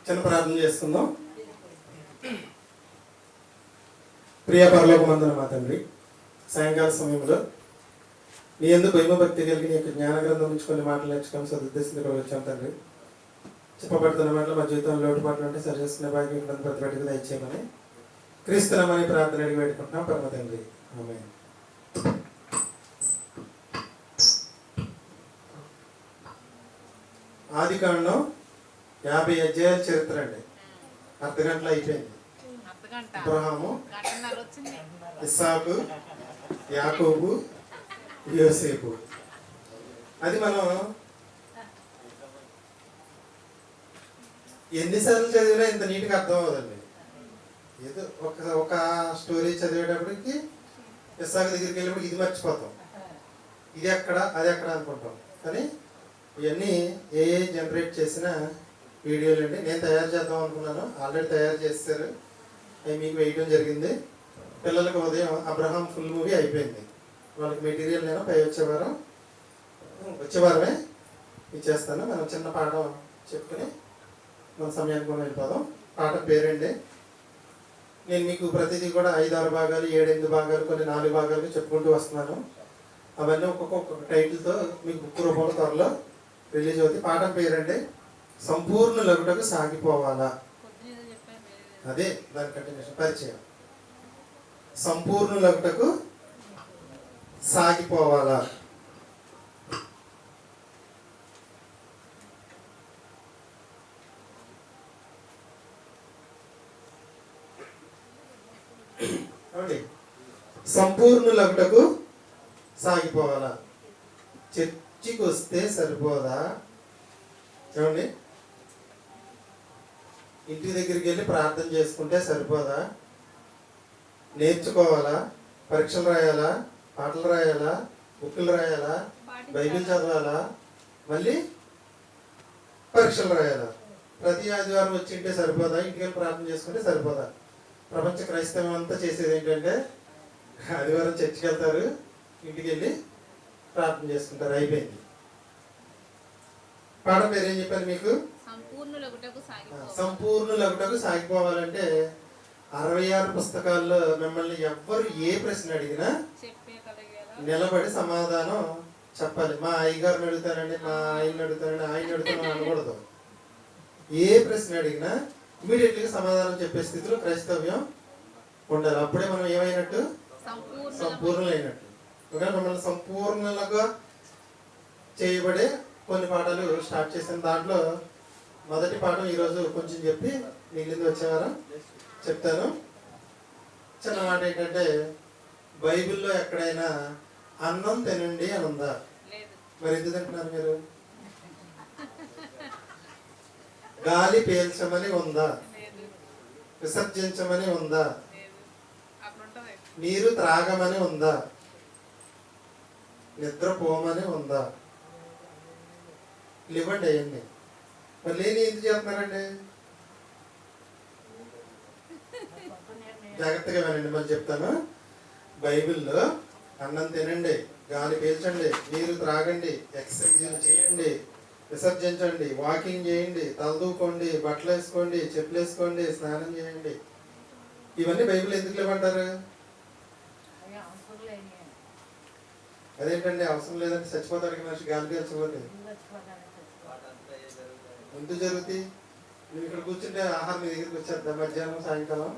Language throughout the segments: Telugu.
చిన్న ప్రార్థన చేసుకుందాం. ప్రియ పరలోకమందున మా తండ్రి, సాయంకాల సమయంలో నీ ఎందుకు భయమ భక్తి కలిగి నీ యొక్క జ్ఞాన గ్రంథం నుంచి కొన్ని మాటలు నేర్చుకొని సదుద్దేశంతో వచ్చాం తండ్రి. చెప్పబడుతున్న మాటలు మా జీవితంలో లోటుపాట్లు ఉంటే సరి చేసుకునే భాగ్యం ప్రతి బట్టిగా దయచేయమని క్రీస్తునామని ప్రార్థన అడిగి పెట్టుకుంటున్నాం పరమ తండ్రి. ఆమేన్. ఆదికాండం 50 అధ్యాయాల చరిత్ర అండి. అర్ధగంటలో అయిపోయింది. అబ్రహాము, ఇస్సాకు, యాకోబు, యోసేపు. అది మనం ఎన్నిసార్లు చదివినా ఇంత నీట్గా అర్థం అవ్వదండి. ఏదో ఒక స్టోరీ చదివేటప్పటికి ఇస్సాకు దగ్గరికి వెళ్ళినప్పుడు ఇది మర్చిపోతాం, ఇది ఎక్కడ అది ఎక్కడ అనుకుంటాం. కానీ ఇవన్నీ ఏ జనరేట్ చేసిన వీడియోలు అండి. నేను తయారు చేద్దాం అనుకున్నాను, ఆల్రెడీ తయారు చేస్తారు, అవి మీకు వేయడం జరిగింది. పిల్లలకు ఉదయం అబ్రహాం ఫుల్ మూవీ అయిపోయింది. వాళ్ళకి మెటీరియల్ నేను పై వచ్చేవారమే ఇచ్చేస్తాను. మనం చిన్న పాఠం చెప్పుకుని మన సమయానికి మనం వెళ్ళిపోదాం. పాఠం పేరండి. నేను మీకు ప్రతిదీ కూడా 5-6 భాగాలు 7-8 భాగాలు కొన్ని 4 భాగాలు చెప్పుకుంటూ వస్తున్నాను. అవన్నీ ఒక్కొక్క టైటిల్తో మీకు బుక్ రూపంలో త్వరలో రిలీజ్ అవుతుంది. పాఠం పేరండి సంపూర్ణులగుటకు సాగిపోవాలా. అదే దాని కంటిన్యూషన్, పరిచయం. సంపూర్ణులగుటకు సాగిపోవాలా. సంపూర్ణులగుటకు సాగిపోవాలా. చర్చికి వస్తే సరిపోదా? ఏమండి, ఇంటి దగ్గరికి వెళ్ళి ప్రార్థన చేసుకుంటే సరిపోదా? నేర్చుకోవాలా? పరీక్షలు రాయాలా? పాటలు రాయాలా? బుక్కులు రాయాలా? బైబిల్ చదవాలా? మళ్ళీ పరీక్షలు రాయాలా? ప్రతి ఆదివారం వచ్చి ఉంటే సరిపోదా? ఇంటికి వెళ్ళి ప్రార్థన చేసుకుంటే సరిపోదా? ప్రపంచ క్రైస్తవం అంతా చేసేది ఏంటంటే ఆదివారం చర్చికి వెళ్తారు, ఇంటికి వెళ్ళి ప్రార్థన చేసుకుంటారు, అయిపోయింది. పాఠం పేరు ఏం చెప్పాను మీకు? సంపూర్ణులగుటకు సాగిపోవాలంటే 66 పుస్తకాల్లో మిమ్మల్ని ఎవ్వరు ఏ ప్రశ్న అడిగినా నిలబడి సమాధానం చెప్పాలి. మా అయ్యగారిని అడుగుతానండి, మా ఆయన్ని అడుగుతానండి, ఆయన అడుగుతాను అనకూడదు. ఏ ప్రశ్న అడిగినా ఇమీడియట్గా సమాధానం చెప్పే స్థితిలో క్రైస్తవ్యం ఉండాలి. అప్పుడే మనం ఏమైనట్టు? సంపూర్ణులైనట్టు. ఒకవేళ మిమ్మల్ని సంపూర్ణంగా చేయబడే కొన్ని పాఠాలు స్టార్ట్ చేసిన దాంట్లో మొదటి పాఠం ఈరోజు కొంచెం చెప్పి మిగిలింది వచ్చే వారం చెప్తాను. చిన్న మాట ఏంటంటే, బైబిల్లో ఎక్కడైనా అన్నం తినండి అని ఉందా? మరి ఎందుకు తింటున్నారు మీరు? గాలి పీల్చమని ఉందా? విసర్జించమని ఉందా? నీరు త్రాగమని ఉందా? నిద్రపోమని ఉందా? ఇవ్వండి అయ్యండి. మరి లేని ఎందుకు చేస్తున్నారండి? జాగ్రత్తగా వినండి, మళ్ళీ చెప్తాను. బైబిల్లో అన్నం తినండి, గాలి పీల్చండి, నీరు త్రాగండి, ఎక్సర్సైజులు చేయండి, విసర్జించండి, వాకింగ్ చేయండి, తలదూకోండి, బట్టలు వేసుకోండి, చెప్పులు వేసుకోండి, స్నానం చేయండి. ఇవన్నీ బైబిల్ ఎందుకు లేవంటారు? అదేంటండి అవసరం లేదంటే చచ్చిపోతాడు మనిషి గాలి పీల్చకపోతే ఎందుకు జరుగుతుంది? నువ్వు ఇక్కడ కూర్చుంటే ఆహారం మీ దగ్గరికి వచ్చేద్దా మధ్యాహ్నం సాయంకాలం?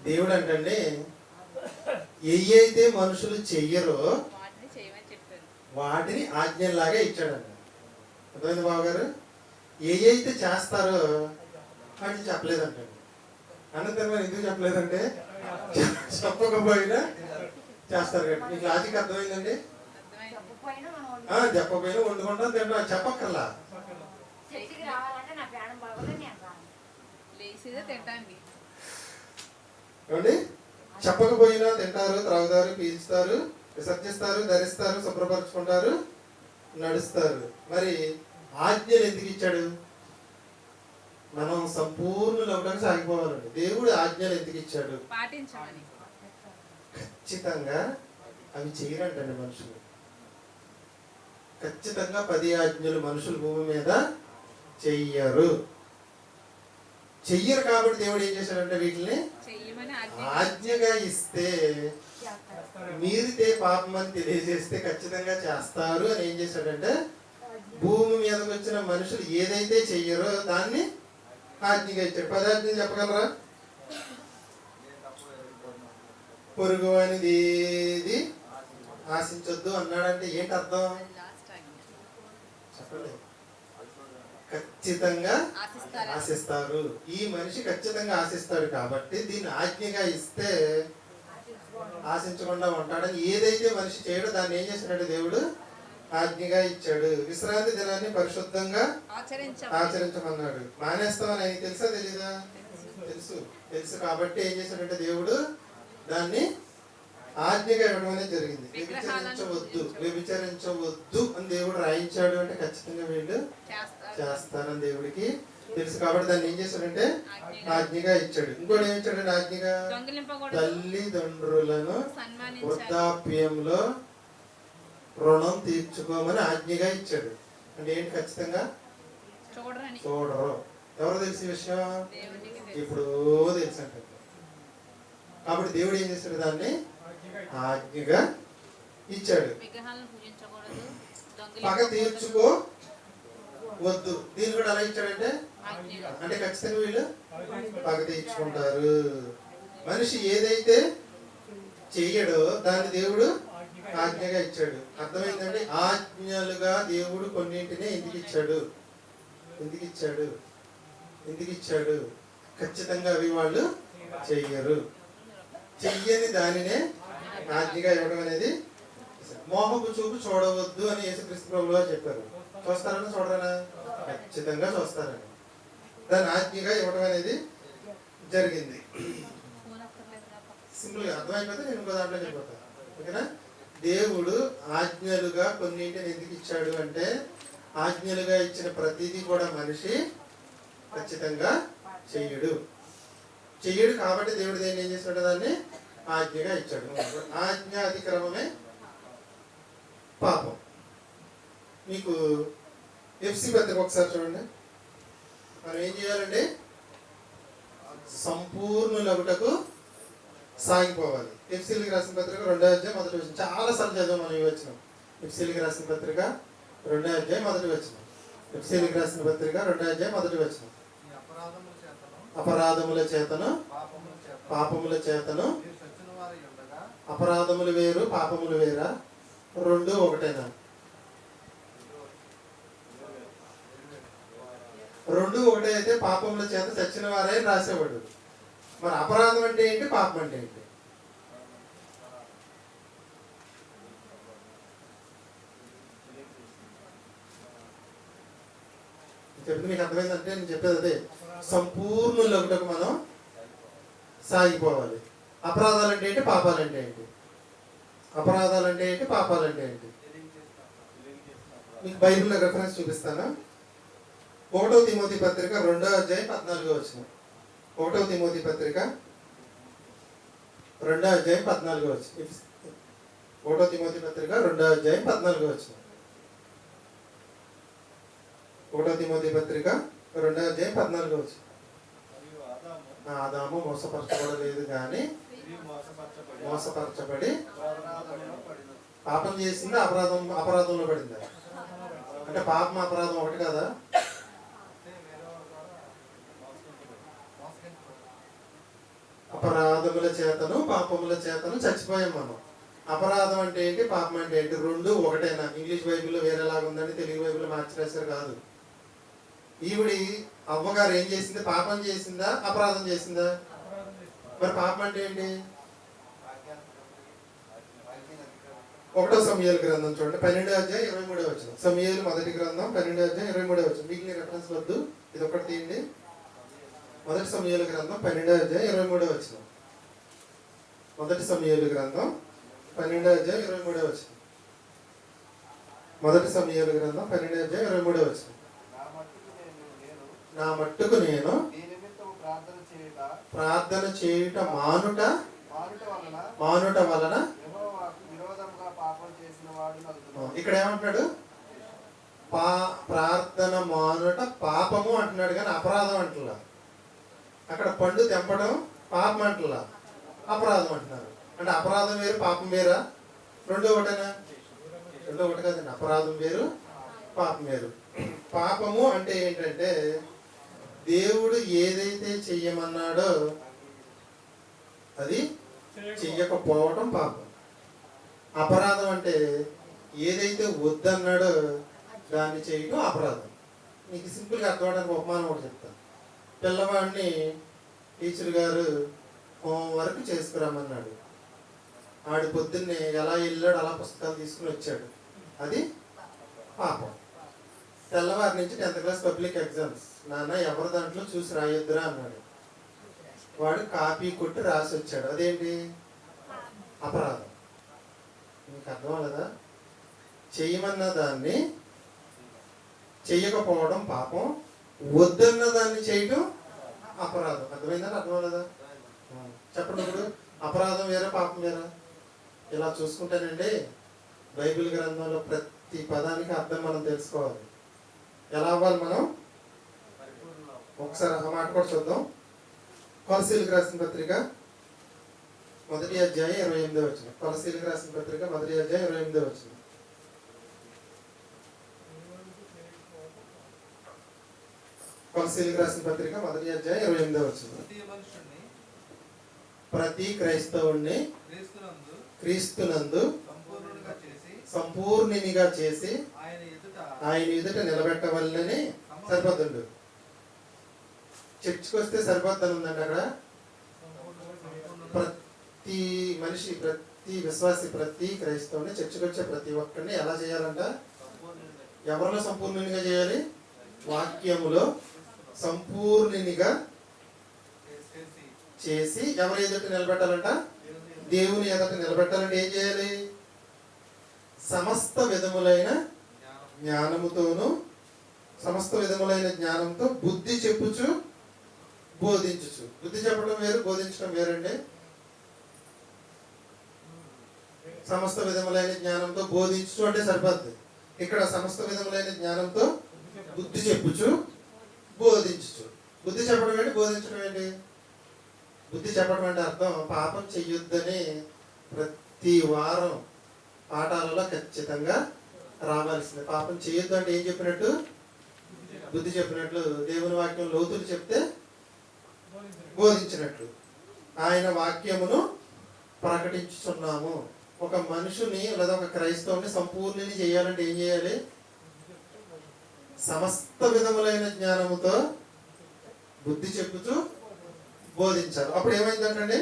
దేవుడు అంటండి ఏయైతే మనుషులు చెయ్యరో వాటిని ఆజ్ఞలాగా ఇచ్చాడంట. అర్థమైంది బావగారు? ఏయైతే చేస్తారో వాటిని చెప్పలేదంటండి. అనంతరం ఎందుకు చెప్పలేదంటే చెప్పకపోయినా చేస్తారు కదా. మీకు లాజిక్ అర్థమైందండి? చెప్పకపోయినా వండుకుంటాం తింటాం, చెప్పక్కర్లా. ఏమండి, చెప్పకపోయినా తింటారు, త్రాగుతారు, పీల్చుతారు, విసర్జిస్తారు, ధరిస్తారు, శుభ్రపరచుకుంటారు, నడుస్తారు. మరి ఆజ్ఞలు ఎందుకు ఇచ్చాడు? మనం సంపూర్ణులు అవడానికి సాగిపోవాలండి. దేవుడు ఆజ్ఞలు ఎందుకు ఇచ్చాడు? పాటించమని. ఖచ్చితంగా అవి చేయరంటండి మనుషులు. ఖచ్చితంగా 10 ఆజ్ఞలు మనుషులు భూమి మీద చెయ్యరు. చెయ్యరు కాబట్టి దేవుడు ఏం చేశాడంటే వీటిని ఆజ్ఞగా ఇస్తే, మీరితే పాపం అని తెలియజేస్తే ఖచ్చితంగా చేస్తారు అని ఏం చేశాడంటే భూమి మీదకి వచ్చిన మనుషులు ఏదైతే చెయ్యరో దాన్ని ఆజ్ఞగా ఇచ్చాడు. 10 ఆజ్ఞలు చెప్పగలరా? పొరుగు అనేది ఏది ఆశించొద్దు అన్నాడంటే ఏంటి అర్థం చెప్పండి. ఖచ్చితంగా ఆశిస్తారు. ఈ మనిషి ఖచ్చితంగా ఆశిస్తాడు కాబట్టి దీన్ని ఆజ్ఞగా ఇస్తే ఆశించకుండా ఉంటాడని ఏదైతే మనిషి చేయడో దాన్ని ఏం చేసినాడు దేవుడు ఆజ్ఞగా ఇచ్చాడు. విశ్రాంతి దినాన్ని పరిశుద్ధంగా ఆచరించమన్నాడు. మానేస్తామని ఆయనకి తెలుసా తెలీదా? తెలుసు కాబట్టి ఏం చేశాడంటే దేవుడు దాన్ని ఆజ్ఞగా ఇవ్వడం అనేది జరిగింది. వ్యభిచరించవద్దు అని దేవుడు రాయించాడు అంటే ఖచ్చితంగా వీళ్ళు చేస్తారని దేవుడికి తెలుసు కాబట్టి దాన్ని ఏం చేశాడంటే ఆజ్ఞగా ఇచ్చాడు. ఇంకోటి ఏం ఇచ్చాడంటే ఆజ్ఞగా తల్లిదండ్రులను వృద్ధాప్యంలో రుణం తీర్చుకోమని ఆజ్ఞగా ఇచ్చాడు. అంటే ఏంటి? ఖచ్చితంగా చూడరు. ఎవరు తెలిసి విషయం? ఇప్పుడు తెలుసు అంటే కాబట్టి దేవుడు ఏం చేశాడు దాన్ని ఆజ్ఞగా ఇచ్చాడు. పగ తీర్చుకోవద్దు దీన్ని కూడా అలా ఇచ్చాడంటే అంటే ఖచ్చితంగా వీళ్ళు పగ తీర్చుకుంటారు. మనిషి ఏదైతే చెయ్యడో దాన్ని దేవుడు ఆజ్ఞగా ఇచ్చాడు. అర్థమైందండి? ఆజ్ఞలుగా దేవుడు కొన్నింటిని ఎందుకు ఇచ్చాడు? ఖచ్చితంగా అవి వాళ్ళు చెయ్యరు. చెయ్యని దానినే ఆజ్ఞగా ఇవ్వడం అనేది. మోహపు చూపు చూడవద్దు అని యేసుక్రీస్తు ప్రభువులు చెప్పారు. చూస్తారని చూడరనా? ఖచ్చితంగా చూస్తారని దాని ఆజ్ఞగా ఇవ్వడం అనేది జరిగింది. సింపుల్గా అర్థమైపోతే నేను ఇంకో దాంట్లో చెప్పిపోతాను. ఓకేనా? దేవుడు ఆజ్ఞలుగా కొన్నింటిని ఎందుకు ఇచ్చాడు అంటే ఆజ్ఞలుగా ఇచ్చిన ప్రతిదీ కూడా మనిషి ఖచ్చితంగా చెయ్యడు కాబట్టి దేవుడు దేన్ని ఏం చేశాడు? దాన్ని ఆజ్ఞగా ఇచ్చాడు. ఆజ్ఞ అతిక్రమమే పాపం. మీకు ఎఫ్సి పత్రిక ఒకసారి చూడండి. మనం ఏం చేయాలండి? సంపూర్ణులగుటకు సాగిపోవాలి. ఎఫ్సీలకు రాసిన పత్రిక 2వ అధ్యాయం 1వ వచనం. చాలా సార్లు చదివాం మనం ఈ వచనం. ఎఫ్సీలకు రాసిన పత్రిక 2వ అధ్యాయం 1వ వచనం. ఎఫ్సీలకు రాసిన పత్రిక 2వ అధ్యాయం 1వ వచనం. అపరాధముల చేతను పాపముల చేతను. అపరాధములు వేరు పాపములు వేరా? రెండు ఒకటేనా? రెండు ఒకటే అయితే పాపముల చేత చచ్చిన వారే రాసేవాడు. మరి అపరాధం అంటే ఏంటి? పాపం అంటే ఏంటి? చెప్తే మీకు అర్థమైందంటే నేను చెప్పేది అదే. సంపూర్ణులకు మనం సాగిపోవాలి. అపరాధాలు అంటే ఏంటి? పాపాలంటే ఏంటి? అపరాధాలు అంటే ఏంటి? పాపాలంటే ఏంటి? మీకు బైబిల్లో రెఫరెన్స్ చూపిస్తాను. 1వ తిమోతి పత్రిక 2వ అధ్యాయం 14వ వచనం. 1వ తిమోతి పత్రిక 2వ అధ్యాయం 14వ వచనం. 1వ తిమోతి పత్రిక 2వ అధ్యాయం 14వ వచనం. 1వ తిమోతి పత్రిక 2వ అధ్యాయం 14వ వచనం. ఆదాము మోసపరచబడలేదు కానీ మోసపరచబడి పాపం చేసిందా? అపరాధంలో పడిందా? అంటే పాపం అపరాధం ఒకటి కదా? అపరాధముల చేతను పాపముల చేతను చచ్చిపోయాం మనం. అపరాధం అంటే ఏంటి? పాపం అంటే ఏంటి? రెండు ఒకటేనా? ఇంగ్లీష్ బైబిల్లో వేరేలాగా ఉందండి, తెలుగు బైబిల్లో మార్చిరేసారు కాదు. ఈవిడి అవ్వగారు ఏం చేసింది? పాపం చేసిందా? అపరాధం చేసిందా? మరి పాపం అంటే ఏంటి? 1వ సమూయేలు గ్రంథం చూడండి, 12వ అధ్యాయం 23వ వచనం. సమూయేలు మొదటి గ్రంథం 12వ అధ్యాయం 23వ వచనం. మీకు రెఫరెన్స్ వద్దు, ఇది ఒకటి తీయండి. 1వ సమూయేలు గ్రంథం 12వ అధ్యాయం 23వ వచనం. 1వ సమూయేలు గ్రంథం 12వ అధ్యాయం 23వ వచనం. 1వ సమూయేలు గ్రంథం 12వ అధ్యాయం 23వ వచనం. నా మట్టుకు నేను ప్రార్థన చేయుట మానుట వలన. ఇక్కడ ఏమంటున్నాడు? అపరాధం వేరు పాపం వేరా? రెండో ఒకటేనా? రెండో ఒకటి కదండి. అపరాధం వేరు పాపం వేరు. పాపము అంటే ఏంటంటే దేవుడు ఏదైతే చెయ్యమన్నాడో అది చెయ్యకపోవటం పాపం. అపరాధం అంటే ఏదైతే వద్దన్నాడో దాన్ని చేయటం అపరాధం. మీకు సింపుల్గా అర్థమవడానికి ఉపమానం ఒకటి చెప్తాను. పిల్లవాడిని టీచర్ గారు హోంవర్క్ చేసుకురమ్మన్నాడు. ఆడు పొద్దున్నే ఎలా వెళ్ళాడు అలా పుస్తకాలు తీసుకుని వచ్చాడు, అది పాపం. తెల్లవారి నుంచి 10th క్లాస్ పబ్లిక్ ఎగ్జామ్స్, నాన్న ఎవరి దాంట్లో చూసి రాయొద్దురా అన్నాడు. వాడు కాపీ కొట్టి రాసి వచ్చాడు, అదేంటి? అపరాధం. మీకు అర్థం అవ్వలేదా? చెయ్యమన్న దాన్ని చెయ్యకపోవడం పాపం, వద్దన్న దాన్ని చేయటం అపరాధం. అర్థమైందని? అర్థం అవ్వలేదా? చెప్పండి. ఇప్పుడు అపరాధం వేరే పాపం వేరా? ఇలా చూసుకుంటానండి బైబిల్ గ్రంథంలో ప్రతి పదానికి అర్థం మనం తెలుసుకోవాలి. ఎలా అవ్వాలి మనం? ఒకసారి ఆ మాట కూడా చూద్దాం. కొలసీలకు రాసిన పత్రిక 1వ అధ్యాయం 28వ వచనం. కొలసీలకు రాసిన పత్రిక 1వ అధ్యాయం 28వ వచనం. కొలసీలకు రాసిన పత్రిక 1వ అధ్యాయం 28వ వచనం. ప్రతి క్రైస్తవుణ్ణి క్రీస్తునందు సంపూర్ణునిగా చేసి ఆయన ఎదుట నిలబెట్టవలనని సరిపోతుండు. చర్చికి వస్తే సరిపోద్దని ఉందండి. అక్కడ ప్రతి మనిషి, ప్రతి విశ్వాసి, ప్రతి క్రైస్తవుని, చర్చికి వచ్చే ప్రతి ఒక్కరిని ఎలా చేయాలంట? ఎవరిలో సంపూర్ణునిగా చేయాలి? వాక్యములో సంపూర్ణునిగా చేసి ఎవరి ఎదుట నిలబెట్టాలంట? దేవుని ఎదుట నిలబెట్టాలంటే ఏం చేయాలి? సమస్త విధములైన జ్ఞానముతోను, సమస్త విధములైన జ్ఞానంతో బుద్ధి చెప్పుచు బోధించుచు. బుద్ధి చెప్పడం వేరు, బోధించడం వేరండి. సమస్త విధములైన జ్ఞానంతో బోధించుచు అంటే సరిపోద్ది. ఇక్కడ సమస్త విధములైన జ్ఞానంతో బుద్ధి చెప్పుచు బోధించుచు. బుద్ధి చెప్పడం ఏంటి? బోధించడం ఏంటి? బుద్ధి చెప్పడం అంటే అర్థం పాపం చెయ్యొద్దని ప్రతి వారం పాఠాలలో ఖచ్చితంగా రావాల్సింది. పాపం చెయ్యొద్దు అంటే ఏం చెప్పినట్టు? బుద్ధి చెప్పినట్లు. దేవుని వాక్యం లోతులు చెప్తే బోధించినట్లు. ఆయన వాక్యమును ప్రకటించుచున్నాము. ఒక మనుషుని లేదా ఒక క్రైస్తవుని సంపూర్ణిని చేయాలంటే ఏం చేయాలి? సమస్త విధములైన జ్ఞానముతో బుద్ధి చెప్పుతూ బోధించాలి. అప్పుడు ఏమైందంటండి?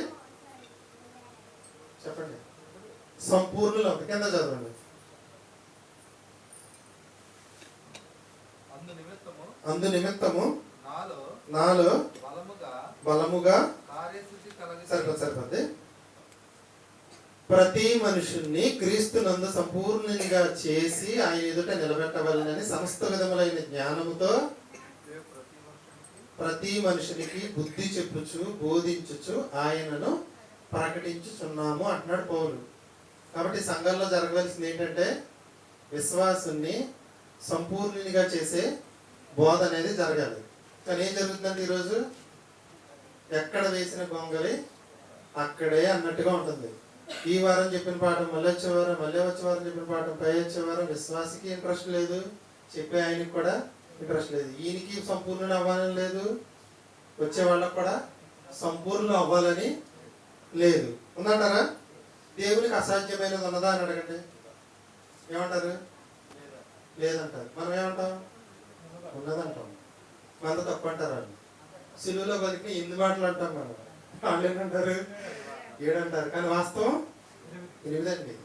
చెప్పండి. సంపూర్ణులు. కింద చదవండి. అందు నిమిత్తము నాలో బలముగా సరిపోద్ది. ప్రతి మనుషుల్ని క్రీస్తునందు సంపూర్ణంగా చేసి ఆయన ఎదుట నిలబెట్టవలనని సమస్త విధములైన జ్ఞానముతో ప్రతి మనుషునికి బుద్ధి చెప్పుచు బోధించుచు ఆయనను ప్రకటించుచున్నాము అంటున్నాడు పౌలు. కాబట్టి సంఘంలో జరగవలసింది ఏంటంటే విశ్వాసుని సంపూర్ణునిగా చేసే బోధ అనేది జరగాలి. కానీ ఏం జరుగుతుందంటే ఈరోజు ఎక్కడ వేసిన గొంగలి అక్కడే అన్నట్టుగా ఉంటుంది. ఈ వారం చెప్పిన పాఠం మళ్ళీ వచ్చే వారం, మళ్ళీ వచ్చే వారం చెప్పిన పాఠం పై వచ్చే వారం. విశ్వాసికి ఇంట్రెస్ట్ లేదు, చెప్పే ఆయనకి కూడా ఇంట్రెస్ట్ లేదు. ఈయనకి సంపూర్ణ అవ్వాలని లేదు, వచ్చే వాళ్ళకు కూడా సంపూర్ణ అవ్వాలని లేదు. ఉందంటారా? దేవునికి అసాధ్యమైనది ఉన్నదా అని అడగండి. ఏమంటారు? లేదంటారు. మనం ఏమంటాం? ఉన్నదంటాం. మనతో తప్పు అంటారు వాళ్ళు. సిలువలో బతికి 8 మాటలు అంటాం మనం. వాళ్ళు ఏంటంటారు? 7 అంటారు. కానీ వాస్తవం 8 అండి.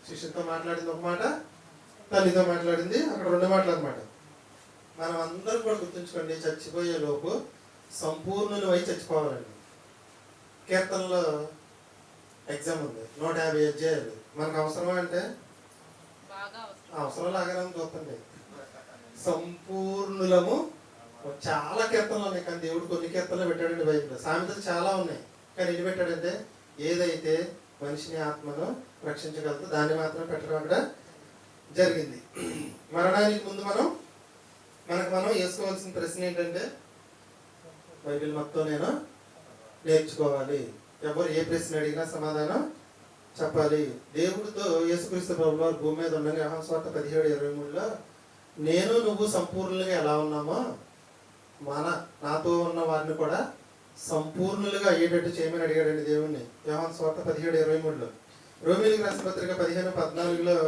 శిష్యులతో మాట్లాడింది ఒక మాట, తల్లితో మాట్లాడింది అక్కడ 2 మాటలు అనమాట. మనం అందరం కూడా గుర్తుంచుకోండి, చచ్చిపోయే లోపు సంపూర్ణులు అయి చచ్చిపోవాలండి. కీర్తనలో ఎగ్జామ్ ఉంది, 150 అధ్యాయాలు. మనకు అవసరమా అంటే అవసరం లాగానే చూస్తుంది. సంపూర్ణులము చాలా కీర్తనలు ఉన్నాయి, కానీ దేవుడు కొన్ని కీర్తనలు పెట్టాడండి బైబిల్లో. సామెతలు చాలా ఉన్నాయి, కానీ ఎన్ని పెట్టాడంటే ఏదైతే మనిషిని ఆత్మను రక్షించగలదో దాన్ని మాత్రం పెట్టడం అక్కడ జరిగింది. మరణానికి ముందు మనం వేసుకోవాల్సిన ప్రశ్న ఏంటంటే బైబిల్ మొత్తం నేను నేర్చుకోవాలి. ఎవరు ఏ ప్రశ్న అడిగినా సమాధానం చెప్పాలి. దేవుడితో యేసుక్రీస్తు ప్రభువు వారు భూమి మీద ఉండగా యోహాను సువార్త 17:23లో నేను నువ్వు సంపూర్ణులుగా ఎలా ఉన్నామో నాతో ఉన్న వారిని కూడా సంపూర్ణులుగా అయ్యేటట్టు చేయమని అడిగాడండి దేవుణ్ణి. యోహాను సువార్త 17:23లో. రోమీయులకు రాసిన పత్రిక 15:14లో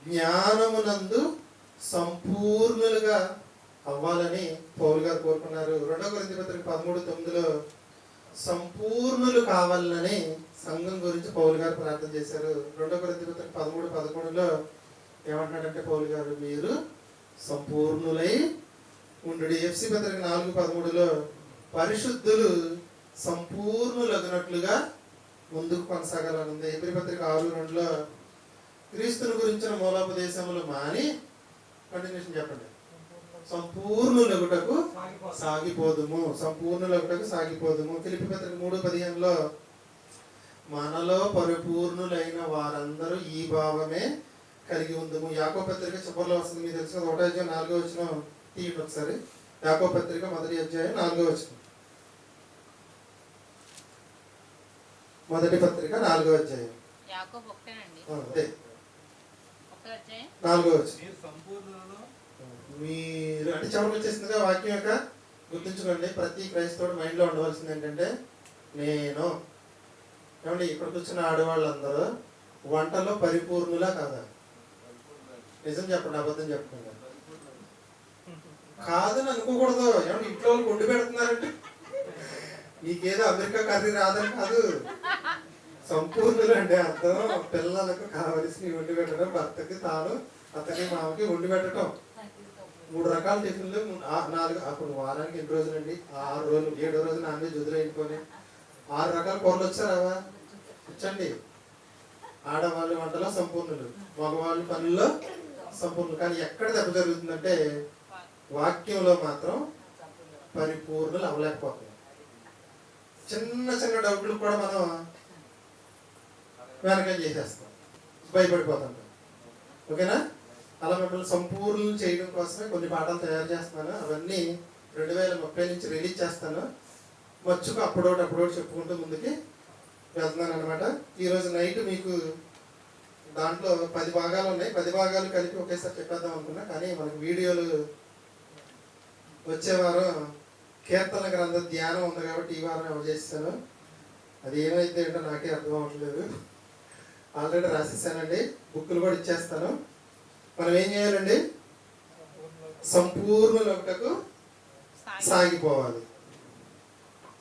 జ్ఞానమునందు సంపూర్ణులుగా అవ్వాలని పౌలు గారు కోరుకున్నారు. 2 కొరింథీ పత్రిక 13:9లో సంపూర్ణులు కావాలని సంఘం గురించి పౌలు గారు ప్రార్థన చేశారు. 2 కొరింథీ పత్రిక 13:11లో ఏమంటున్నాడంటే పౌలు గారు మీరు సంపూర్ణులై ఉండు. ఎఫ్సి పత్రిక 4:13లో పరిశుద్ధులు సంపూర్ణులగినట్లుగా ముందుకు కొనసాగాలని ఉంది. హెబ్రీ పత్రిక 6:2లో క్రీస్తుని గురించిన మూలోపదేశములు మాని కంటిన్యూషన్ చెప్పండి. సంపూర్ణులగుటకు సాగిపోదుము. సంపూర్ణులగుటకు సాగిపోదుము. ఫిలిప్పీ పత్రిక 3:15లో మనలో పరిపూర్ణులైన వారందరూ ఈ భావమే కలిగి ఉందము. యాకోబు పత్రిక చివరిలో వస్తుంది, మీకు తెలుసు. 1:4 తీయండి ఒకసారి. యాకోబు పత్రిక 1:4. మొదటి పత్రిక 4వ అధ్యాయం. అదే 4వ మీరు అంటే చివరికి వచ్చేసిందిగా వాక్యం యొక్క గుర్తుంచుకోండి. ప్రతి క్రైస్తవుడు మైండ్లో ఉండవలసింది ఏంటంటే నేను ఏమండి ఇక్కడ కూర్చున్న ఆడవాళ్ళందరూ వంటలో పరిపూర్ణులా కాదా? నిజం చెప్పండి, అబద్ధం చెప్పండి. కాదని అనుకోకూడదు. ఏమంటే ఇంట్లో వాళ్ళు వండి పెడుతున్నారంటే నీకేదో అమెరికా కర్రీ రాదని కాదు. సంపూర్ణులు అంటే అర్థం పిల్లలకు కావలసినవి వండి పెట్టడం, భర్తకి తాను అతని మామకి వండి పెట్టడం. 3 రకాల టిఫిన్లు 4 అప్పుడు వారానికి ఎన్ని రోజులండి? 6 రోజులు. 7వ రోజు నాన్ వెజ్ వదిలేనుకొని 6 రకాల కూరలు వచ్చారావా? వచ్చండి. ఆడవాళ్ళు వంటలో సంపూర్ణులు, మగవాళ్ళు పనుల్లో సంపూర్ణులు. కానీ ఎక్కడ దెబ్బ జరుగుతుందంటే వాక్యంలో మాత్రం పరిపూర్ణులు అవ్వలేకపోతున్నాం. చిన్న చిన్న డబ్బులు కూడా మనం వెనకం చేసేస్తాం, భయపడిపోతుంటాం. ఓకేనా? అలా మిమ్మల్ని సంపూర్ణం చేయడం కోసమే కొన్ని పాఠాలు తయారు చేస్తున్నాను. అవన్నీ 2030 నుంచి రిలీజ్ చేస్తాను. మర్చుకు అప్పుడోటి చెప్పుకుంటూ ముందుకి వెళ్తున్నాను అనమాట. ఈరోజు నైట్ మీకు దాంట్లో 10 భాగాలు ఉన్నాయి. 10 భాగాలు కలిపి ఒకేసారి చెప్పేద్దాం అనుకున్నా, కానీ మనకు వీడియోలు వచ్చే వారం కీర్తన గ్రంథ ధ్యానం ఉంది కాబట్టి ఈ వారం ఎవరు చేస్తాను. అది ఏమైతే ఏంటో నాకే అర్థం అవ్వట్లేదు. ఆల్రెడీ రాసేసానండి, బుక్కులు కూడా ఇచ్చేస్తాను. మనం ఏం చేయాలండి? సంపూర్ణులగుటకు సాగిపోవాలి.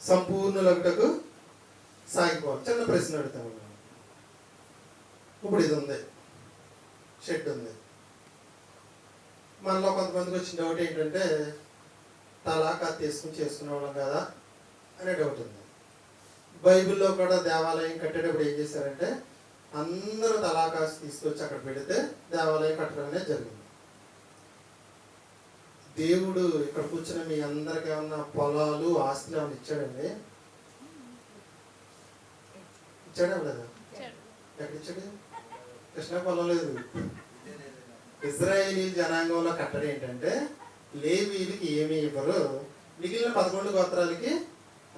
సంపూర్ణులగుటకు సాగిపోవాలి. చిన్న ప్రశ్న అడుగుతాను. ఇప్పుడు ఇది ఉంది, షెడ్ ఉంది. మనలో కొంతమందికి వచ్చిన డౌట్ ఏంటంటే తలాఖా తీసుకుని చేసుకునే వాళ్ళం కదా అనే డౌట్ ఉంది. బైబిల్లో కూడా దేవాలయం కట్టేటప్పుడు ఏం చేశారంటే అందరూ తలాఖాస్ తీసుకొచ్చి అక్కడ పెడితే దేవాలయం కట్టడం అనేది జరిగింది. దేవుడు ఇక్కడ కూర్చున్న మీ అందరికి ఏమన్నా పొలాలు ఆస్తులు ఏమన్నా ఇచ్చాడండి? ఇచ్చాడా లేదా? ఎక్కడ ఇచ్చాడు? కృష్ణా పొలం లేదు. ఇజ్రాయేలీ జనాంగంలో కట్టడం ఏంటంటే లేవీయులకి ఏమీ ఇవ్వరు, మిగిలిన 11 గోత్రాలకి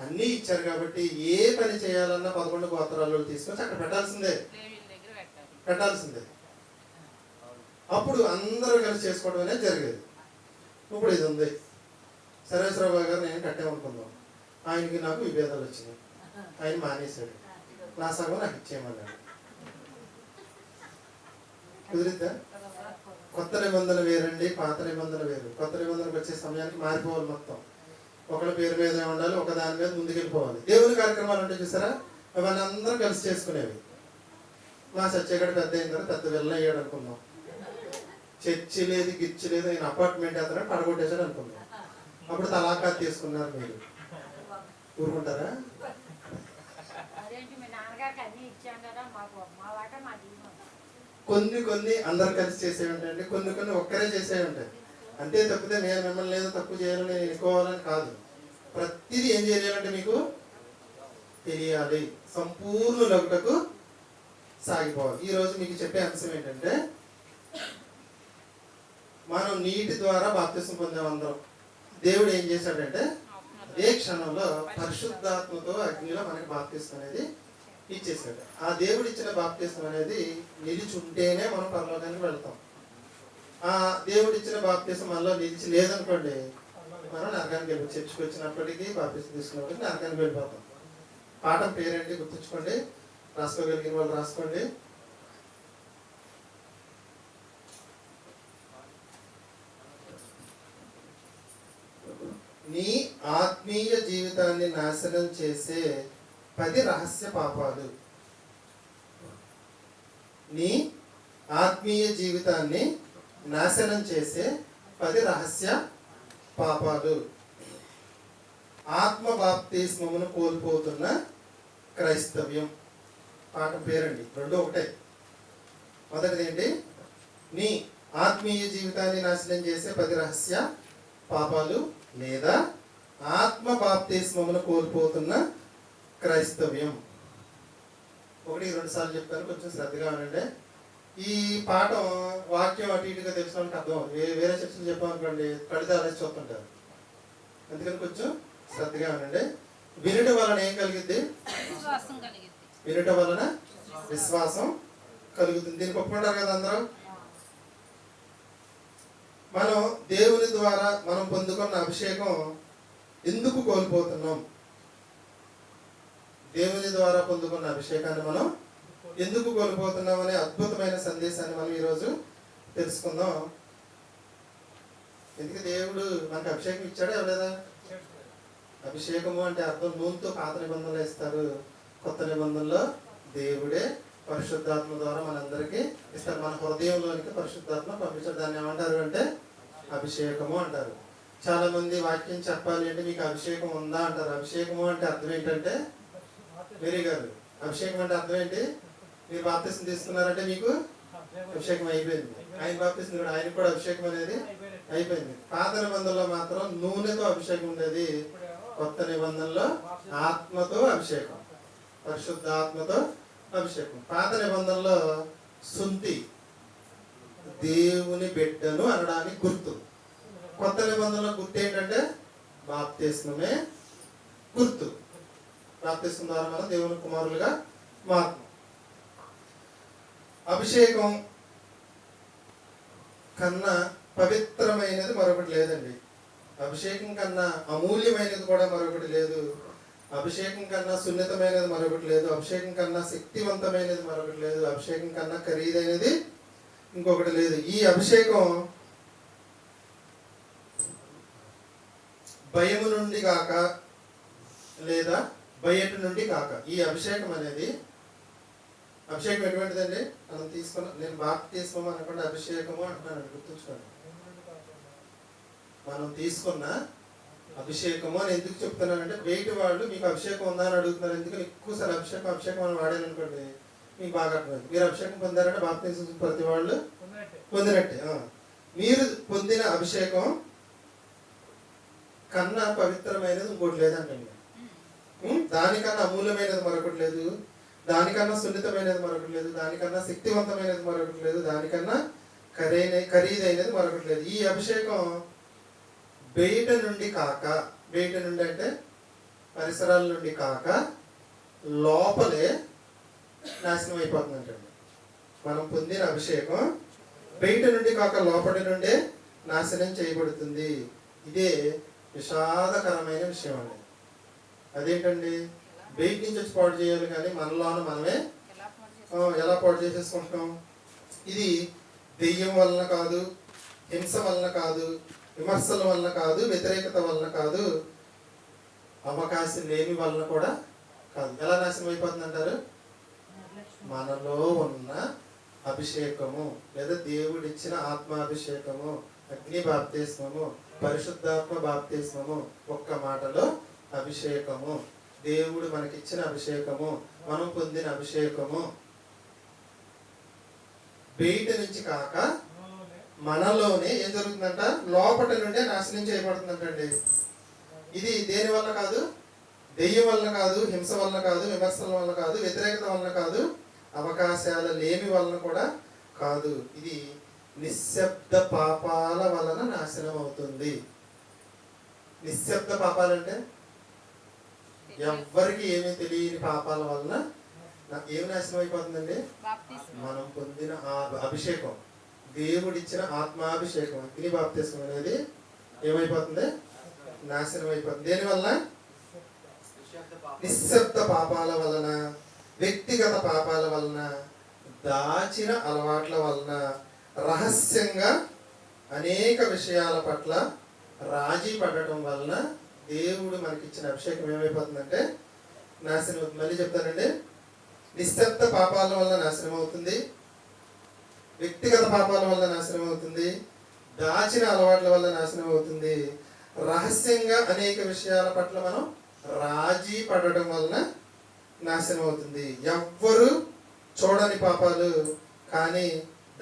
అన్నీ ఇచ్చారు. కాబట్టి ఏ పని చేయాలన్నా 11 గోత్రాలు తీసుకొచ్చి అక్కడ పెట్టాల్సిందే. అప్పుడు అందరూ కలిసి చేసుకోవడం అనేది జరిగేది. ఇప్పుడు ఇది ఉంది. సర్వేశ్వరరావు గారు నేను కట్టామనుకుందాం. ఆయనకి నాకు విభేదాలు వచ్చినాయి. ఆయన మానేశాడు. నా సగం నాకు ఇచ్చేయమన్నాడు. కుదిరిద్దా? కొత్త నిబంధన వేరండి, పాత నిబంధన వేరు. కొత్త నిబంధనకు వచ్చే సమయానికి మారిపోవాలి మొత్తం. ఒకళ్ళ పేరు మీద ఉండాలి, ఒక దాని మీద ముందుకెళ్ళిపోవాలి. దేవుని కార్యక్రమాలు అంటే చూసారా, అవన్నీ అందరూ కలిసి చేసుకునేవి. మా సత్యగడ పెద్ద అయిన తర్వాత పెద్ద వెళ్ళ అయ్యాడు అనుకున్నాం. చర్చి లేదు, గిచ్చి లేదు, ఆయన అపార్ట్మెంట్ వేస్తారా పడగొట్టేశాడు అనుకున్నాం. అప్పుడు తలాఖా తీసుకున్నారు. మీరు ఊరుకుంటారా? కొన్ని అందరు కలిసి చేసే ఉంటాయండి, కొన్ని ఒక్కరే చేసే ఉంటాయి. అంతే తప్పితే నేను మిమ్మల్ని ఏదో తప్పు చేయాలని ఎన్నుకోవాలని కాదు. ప్రతిదీ ఏం చేయాలంటే మీకు తెలియాలి. సంపూర్ణులగుటకు సాగిపోవాలి. ఈరోజు మీకు చెప్పే అంశం ఏంటంటే మనం నీటి ద్వారా బాప్తిసం పొందాం అందరం. దేవుడు ఏం చేశాడంటే అదే క్షణంలో పరిశుద్ధాత్మతో అగ్నిలో మనకి బాప్తిసం అనేది ఇచ్చేసాడు. ఆ దేవుడు ఇచ్చిన బాప్తిస్మం అనేది నిలిచి ఉంటేనే మనం పరలోకానికి వెళ్తాం. ఆ దేవుడు ఇచ్చిన బాప్తిస్మం మనలో నిలిచి లేదనుకోండి, మనం నరకానికి వెళ్ళిపోతాం. చర్చికి వచ్చినప్పటికీ బాప్తిస్మం తీసుకున్నప్పటికీ నరకానికి వెళ్ళిపోతాం. పాఠం పేరేంటి గుర్తుంచుకోండి, రాసుకోగలిగిన వాళ్ళు రాసుకోండి. నీ ఆత్మీయ జీవితాన్ని నాశనం చేసే 10 రహస్య పాపాలు. నీ ఆత్మీయ జీవితాన్ని నాశనం చేసే 10 రహస్య పాపాలు. ఆత్మ బాప్తిస్మమును కోల్పోతున్న క్రైస్తవ్యం. పాఠం పేరండి, రెండు ఒకటే. మొదటిది ఏంటి? నీ ఆత్మీయ జీవితాన్ని నాశనం చేసే 10 రహస్య పాపాలు లేదా ఆత్మ బాప్తిస్మమును కోల్పోతున్న క్రైస్తవ్యం. 1-2 సార్లు చెప్తాను, కొంచెం శ్రద్ధగా వినండి. ఈ పాఠం వాక్యం అటు ఇటుగా తెలుసుకోవడానికి అర్థం. వేరే చర్చలు చెప్పామనుకోండి కడిదాలేసి చూస్తుంటారు. అందుకని కొంచెం శ్రద్ధగా వినండి. వినుట వలన ఏం కలిగిద్ది? వినుట వలన విశ్వాసం కలుగుతుంది. దీనికి ఒప్పుకుంటారు కదా అందరూ? మనం దేవుని ద్వారా మనం పొందుకున్న అభిషేకం ఎందుకు కోల్పోతున్నాం? దేవుని ద్వారా పొందుకున్న అభిషేకాన్ని మనం ఎందుకు కోల్పోతున్నాం అనే అద్భుతమైన సందేశాన్ని మనం ఈరోజు తెలుసుకుందాం. ఎందుకు దేవుడు మనకు అభిషేకం ఇచ్చాడా ఇవ్వలేదా? అభిషేకము అంటే అర్థం నూనెతో పాత నిబంధనలు ఇస్తారు. కొత్త నిబంధనలో దేవుడే పరిశుద్ధాత్మ ద్వారా మనందరికీ ఇస్తారు. మన హృదయంలోనికి పరిశుద్ధాత్మ పంపించారు. దాన్ని ఏమంటారు అంటే అభిషేకము అంటారు. చాలా మంది వాక్యం చెప్పాలి అంటే మీకు అభిషేకం ఉందా అంటారు. అభిషేకము అంటే అర్థం ఏంటంటే, మేరీ గారు, అభిషేకం అంటే అర్థం ఏంటి? మీరు బాప్తిసం తీసుకున్నారంటే మీకు అభిషేకం అయిపోయింది. ఆయన బాప్తిసం కూడా, ఆయనకు కూడా అభిషేకం అనేది అయిపోయింది. పాత నిబంధనలో మాత్రం నూనెతో అభిషేకం ఉండేది. కొత్త నిబంధనలో ఆత్మతో అభిషేకం, పరిశుద్ధాత్మతో అభిషేకం. పాత నిబంధనలో సుంతి, దేవుని బిడ్డను అనడానికి గుర్తు. కొత్త నిబంధనలో గుర్తు ఏంటంటే బాప్తిస్మమే గుర్తు. బాప్తిస్మం ద్వారా మనం దేవుని కుమారులుగా మారుతాం. అభిషేకం కన్నా పవిత్రమైనది మరొకటి లేదండి. అభిషేకం కన్నా అమూల్యమైనది కూడా మరొకటి లేదు. అభిషేకం కన్నా సున్నితమైనది మరొకటి లేదు. అభిషేకం కన్నా శక్తివంతమైనది మరొకటి లేదు. అభిషేకం కన్నా ఖరీదైనది ఇంకొకటి లేదు. ఈ అభిషేకం భయము నుండి కాక లేదా బయట నుండి కాక, ఈ అభిషేకం అనేది, అభిషేకం ఎటువంటిదండి? మనం తీసుకున్న, నేను బాప్తిస్మం అనకుండా అభిషేకము అంటున్నాను, గుర్తుంచుకోండి. మనం తీసుకున్న అభిషేకము అని ఎందుకు చెప్తున్నానంటే, బయట వాళ్ళు మీకు అభిషేకం ఉందా అని అడుగుతున్నారు. ఎందుకని ఎక్కువసారి అభిషేకం అని వాడాను అనుకోండి, మీకు బాగా అర్థమైంది. మీరు అభిషేకం పొందారంటే బాప్తిస్మం ప్రతి వాళ్ళు పొందినట్టే. మీరు పొందిన అభిషేకం కన్నా పవిత్రమైనది ఇంకోటి లేదంటండి. దానికన్నా అమూల్యమైనది మరొకటి లేదు. దానికన్నా సున్నితమైనది మరొకటి లేదు. దానికన్నా శక్తివంతమైనది మరొకటి లేదు. దానికన్నా ఖరీదైనది మరొకటి లేదు. ఈ అభిషేకం బయట నుండి కాక, బయట నుండి అంటే పరిసరాల నుండి కాక లోపలే నాశనం అయిపోతుందంటండి. మనం పొందిన అభిషేకం బయట నుండి కాక లోపలి నుండే నాశనం చేయబడుతుంది. ఇదే విషాదకరమైన విషయం అండి. అదేంటండి? బయట నుంచి వచ్చి పాడు చేయాలి కానీ మనలోనూ మనమే ఎలా పాడు చేసేసుకుంటున్నాం? ఇది దెయ్యం వలన కాదు, హింస వలన కాదు, విమర్శల వలన కాదు, వ్యతిరేకత వలన కాదు, అవకాశం లేని వలన కూడా కాదు. ఎలా నాశనం అయిపోతుంది అంటారు? మనలో ఉన్న అభిషేకము లేదా దేవుడిచ్చిన ఆత్మాభిషేకము, అగ్ని బాప్తిస్మము, పరిశుద్ధాత్మ బాప్తిస్మము, ఒక్క మాటలో అభిషేకము, దేవుడు మనకిచ్చిన అభిషేకము, మనం పొందిన అభిషేకము బయట నుంచి కాక మనలోనే ఏం జరుగుతుందంట? లోపటి నుండే నాశనం చేయబడుతుందంటండి. ఇది దేని వల్ల కాదు? దెయ్యం వలన కాదు, హింస వలన కాదు, విమర్శల వలన కాదు, వ్యతిరేకత వలన కాదు, అవకాశాల లేమి వలన కూడా కాదు. ఇది నిశ్శబ్ద పాపాల వలన నాశనం అవుతుంది. నిశ్శబ్ద పాపాలంటే ఎవ్వరికి ఏమీ తెలియని పాపాల వలన ఏమి నాశనం అయిపోతుందండి? మనం పొందిన ఆ అభిషేకం, దేవుడిచ్చిన ఆత్మాభిషేకం, అగ్ని బాప్తిస్మం అనేది ఏమైపోతుంది? నాశనం అయిపోతుంది. దేనివల్ల? నిశ్శబ్ద పాపాల వలన, వ్యక్తిగత పాపాల వలన, దాచిన అలవాట్ల వలన, రహస్యంగా అనేక విషయాల పట్ల రాజీ పడటం వలన దేవుడు మనకిచ్చిన అభిషేకం ఏమైపోతుందంటే నాశనం అవుతుంది. మళ్ళీ చెప్తానండి, నిశ్శబ్ద పాపాల వల్ల నాశనం అవుతుంది, వ్యక్తిగత పాపాల వల్ల నాశనం అవుతుంది, దాచిన అలవాట్ల వల్ల నాశనం అవుతుంది, రహస్యంగా అనేక విషయాల పట్ల మనం రాజీ పడటం వలన నాశనం అవుతుంది. ఎవ్వరు చూడని పాపాలు, కానీ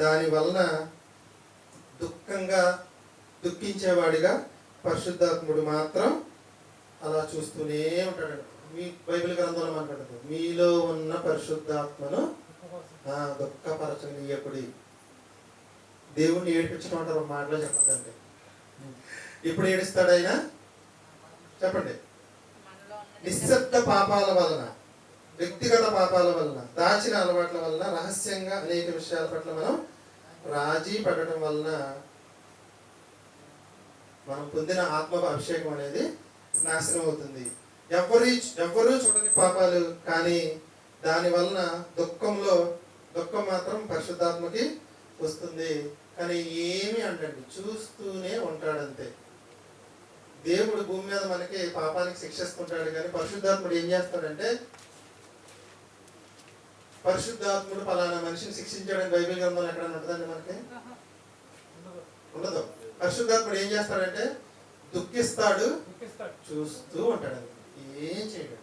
దాని వలన దుఃఖించేవాడిగా పరిశుద్ధాత్ముడు మాత్రం అలా చూస్తూనే ఉంటాడు. మీ బైబిల్ గ్రంథంలో మాట్లాడదు, మీలో ఉన్న పరిశుద్ధాత్మను దుఃఖపరచనీయకుడి. దేవుణ్ణి ఏడిపించడం అంటారు మాటలో చెప్పండి. ఇప్పుడు ఏడుస్తాడు ఆయన? చెప్పండి. నిశ్శబ్ద పాపాల వలన, వ్యక్తిగత పాపాల వలన, దాచిన అలవాట్ల వలన, రహస్యంగా అనేక విషయాల పట్ల మనం రాజీ పడటం వలన మనం పొందిన ఆత్మ అభిషేకం అనేది నాశనం అవుతుంది. ఎవ్వరూ చూడని పాపాలు, కానీ దాని వలన దుఃఖం మాత్రం పరిశుద్ధాత్మకి వస్తుంది. కానీ ఏమి అంటండి, చూస్తూనే ఉంటాడంతే. దేవుడు భూమి మీద మనకి పాపానికి శిక్షిస్తుంటాడు, కానీ పరిశుద్ధాత్ముడు ఏం చేస్తాడంటే, పరిశుద్ధాత్ముడు పలానా మనిషిని శిక్షించాడని బైబిల్ గ్రంథంలో ఎక్కడైనా ఉంటుందండి? మనకి ఉండదు. పరిశుద్ధాత్ముడు ఏం చేస్తాడంటే దుఃఖిస్తాడు, చూస్తూ ఉంటాడు, ఏం చేయడు,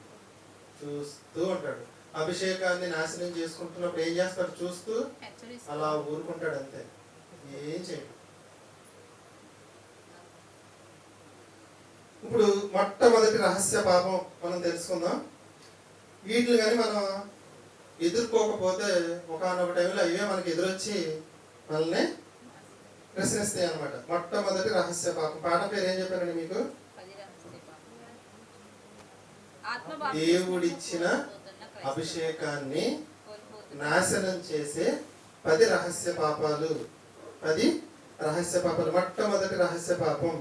చూస్తూ ఉంటాడు. అభిషేకాన్ని నాశనం చేసుకుంటున్నప్పుడు ఏం చేస్తాడు? చూస్తూ అలా ఊరుకుంటాడు, అంతే, ఏం చేయడు. ఇప్పుడు మొట్టమొదటి రహస్య పాపం మనం తెలుసుకుందాం. వీటిని కానీ మనం ఎదుర్కోకపోతే ఒకానొక టైంలో అవే మనకి ఎదురొచ్చి మనల్ని ప్రశ్నిస్తాయి అన్నమాట. మొట్టమొదటి రహస్య పాపం. పాఠం పేరు ఏం చెప్పారండి మీకు? దేవుడిచ్చిన అభిషేకాన్ని నాశనం చేసే 10 రహస్య పాపాలు. 10 రహస్య పాపాలు. మొట్టమొదటి రహస్య పాపం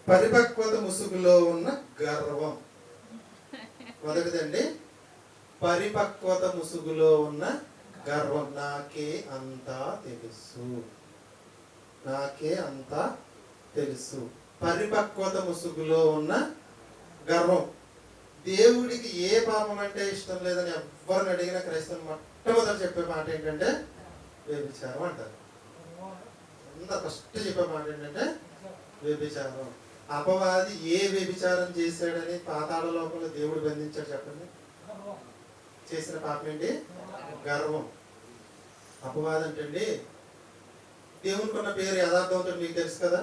పరిపక్వత ముసుగులో ఉన్న గర్వం. మొదటిదండి, పరిపక్వత ముసుగులో ఉన్న గర్వం. నాకే అంతా తెలుసు, నాకే అంతా తెలుసు. పరిపక్వత ముసుగులో ఉన్న గర్వం. దేవుడికి ఏ పాపం అంటే ఇష్టం లేదని ఎవరిని అడిగిన క్రైస్తవులు మొట్టమొదటి చెప్పే మాట ఏంటంటే వ్యభిచారం అంటారు. అంత ఫస్ట్ చెప్పే మాట ఏంటంటే వ్యభిచారం. అపవాది ఏ వ్యభిచారం చేశాడని పాతాళ లోకంలో దేవుడు బంధించాడు చెప్పండి? చేసిన పాపం ఏంటి? గర్వం. అపవాది అంటే దేవునికి ఉన్న పేరు యథార్థవంతుడు, మీకు తెలుసు కదా,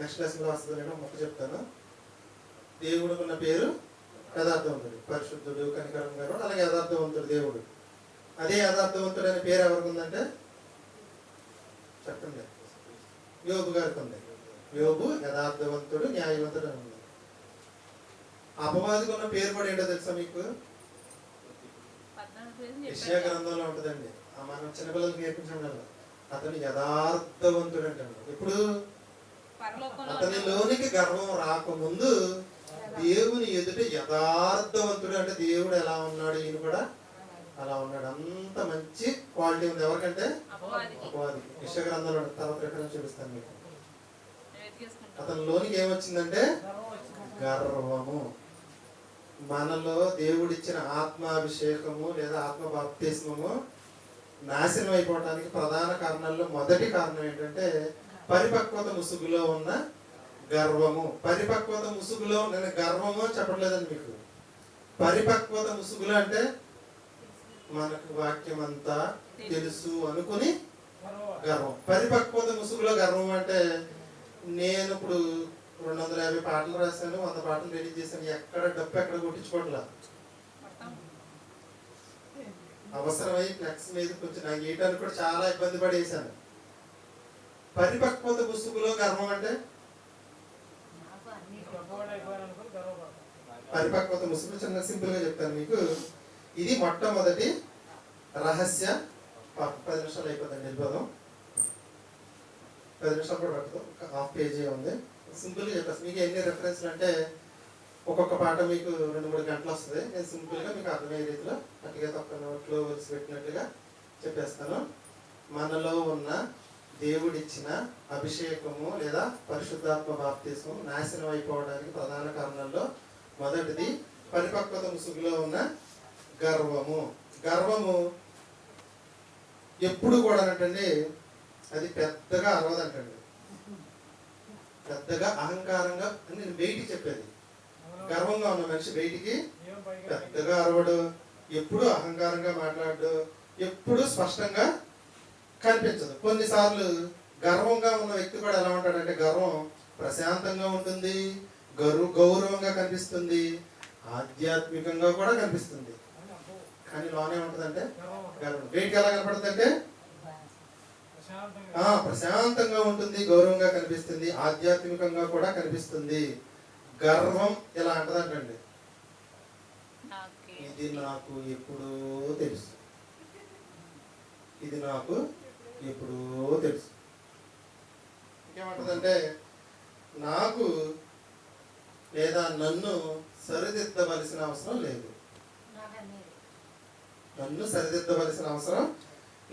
నెక్స్ట్ లెసన్లో వస్తుంది. నేను మొక్క చెప్తాను. దేవుడికి ఉన్న పేరు యథార్థవంతుడు, పరిశుద్ధుడు, కనికరం గారు, అలాగే యథార్థవంతుడు దేవుడు. అదే యథార్థవంతుడు అనే పేరు ఎవరికి ఉందంటే చెప్పండి? యోబు గారికి ఉంది. యోబు యథార్థవంతుడు, న్యాయవంతుడు అని ఉంది. అపవాదికి ఉన్న పేరు కూడా ఏంటో తెలుసా మీకు? యెషయా గ్రంథంలో ఉంటుందండి. మనం చిన్నపిల్లలకి నేర్పించడం అతను యథార్థవంతుడు అంటాడు. ఇప్పుడు అతనిలోనికి గర్వం రాకముందు దేవుని ఎదుట యథార్థవంతుడు అంటే దేవుడు ఎలా ఉన్నాడు, ఈయన కూడా అలా ఉన్నాడు. అంత మంచి క్వాలిటీ ఉంది. ఎవరికంటే? అపవాదికి. యెషయా గ్రంథంలో తర్వాత ఎక్కడ చూపిస్తాను మీకు. అతనిలోనికి ఏమొచ్చిందంటే గర్వము. మనలో దేవుడిచ్చిన ఆత్మాభిషేకము లేదా ఆత్మ బాప్తిస్మము నాశనం అయిపోవటానికి ప్రధాన కారణాల్లో మొదటి కారణం ఏంటంటే పరిపక్వత ముసుగులో ఉన్న గర్వము. పరిపక్వత ముసుగులో, నేను గర్వము చెప్పట్లేదండి మీకు. పరిపక్వత ముసుగులో అంటే మనకు వాక్యం అంతా తెలుసు అనుకుని గర్వం. పరిపక్వత ముసుగులో గర్వం అంటే నేను ఇప్పుడు 250 పాటలు రాశాను, 100 పాటలు రెడీ చేశాను, ఎక్కడ డబ్బు ఎక్కడ కొట్టించుకోవట్లా. అవసరమై ఫ్లెక్స్ మీద కొంచెం నాకు గీయటానికి కూడా చాలా ఇబ్బంది పడేసాను. పరిపక్వత ముసుగులో గర్వం అంటే పరిపక్వత ముసుగు చిన్న సింపుల్ గా చెప్తాను మీకు. ఇది మొట్టమొదటి రహస్య పాపం. 10 నిమిషాలు అయిపోతుంది, వెళ్ళిపోదాం. 10 నిమిషాలు కూడా పడుతుంది, ఒక హాఫ్ పేజీ ఉంది. సింపుల్గా చెప్పేసి మీకు ఎన్ని రెఫరెన్స్లు అంటే ఒక్కొక్క పాట మీకు 2-3 గంటలు వస్తుంది. నేను సింపుల్గా మీకు అర్థమయ్యే రీతిలో అట్టుగా తప్ప నోట్లో వలిసి పెట్టినట్టుగా చెప్పేస్తాను. మనలో ఉన్న దేవుడిచ్చిన అభిషేకము లేదా పరిశుద్ధాత్మ బాప్తిస్మం నాశనం అయిపోవడానికి ప్రధాన కారణాల్లో మొదటిది పరిపక్వత ముసుగులో ఉన్న గర్వము. గర్వము ఎప్పుడు కూడా అంటండి, అది పెద్దగా అరవదంటండి, పెద్దగా అహంకారంగా. నేను బయటికి చెప్పేది, గర్వంగా ఉన్న మనిషి బయటికి పెద్దగా అరవడు, ఎప్పుడు అహంకారంగా మాట్లాడు, ఎప్పుడు స్పష్టంగా కనిపించదు. కొన్నిసార్లు గర్వంగా ఉన్న వ్యక్తి కూడా ఎలా ఉంటాడంటే, గర్వం ప్రశాంతంగా ఉంటుంది, గౌరవంగా కనిపిస్తుంది, ఆధ్యాత్మికంగా కూడా కనిపిస్తుంది. కానీ లోనే ఉంటుందంటే గర్వం. బయటికి ఎలా కనపడుతుంది అంటే ప్రశాంతంగా ఉంటుంది, గౌరవంగా కనిపిస్తుంది, ఆధ్యాత్మికంగా కూడా కనిపిస్తుంది. గర్వం ఎలా అంటదంటండి, ఇది నాకు ఎప్పుడో తెలుసు, ఇది నాకు ఎప్పుడో తెలుసు. ఇంకేమంటదంటే, నాకు లేదా నన్ను సరిదిద్దవలసిన అవసరం లేదు, నన్ను సరిదిద్దవలసిన అవసరం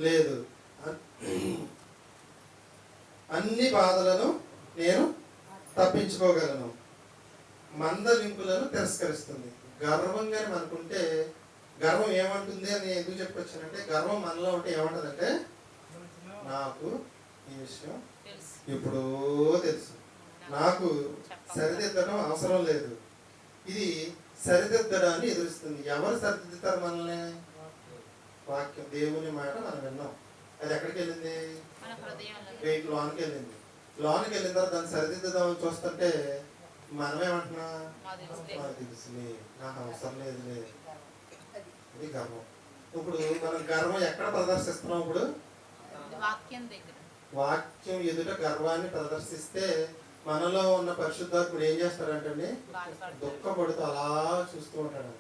లేదు, అన్ని బాధలను నేను తప్పించుకోగలను, మందలింపులను తిరస్కరిస్తుంది. గర్వంగానే మనకుంటే, గర్వం ఏమంటుంది అని ఎందుకు చెప్పుకొచ్చానంటే, గర్వం మనలో ఉంటే ఏమంటదంటే, నాకు ఈ విషయం ఎప్పుడో తెలుసు, నాకు సరిదిద్దడం అవసరం లేదు. ఇది సరిదిద్దడాన్ని ఎదురుస్తుంది. ఎవరు సరిదిద్దుతారు మనల్ని? వాక్యం, దేవుని మాట మనం విన్నాం. అది ఎక్కడికి వెళ్ళింది? వెయిట్ లోనికి వెళ్ళింది. లోనికి వెళ్ళిన తర్వాత దాన్ని సరిదిద్దుదామని చూస్తుంటే మనమేమంటున్నా, నాకు తెలుసులే, నాకు అవసరం లేదులే. ఇది గర్వం. ఇప్పుడు మనం గర్వం ఎక్కడ ప్రదర్శిస్తున్నాం? ఇప్పుడు వాక్యం ఎదుట గర్వాన్ని ప్రదర్శిస్తే మనలో ఉన్న పరిశుద్ధాత్ముడు ఏం చేస్తాడంటే, దుఃఖపడుతూ అలా చూస్తూ ఉంటాడు.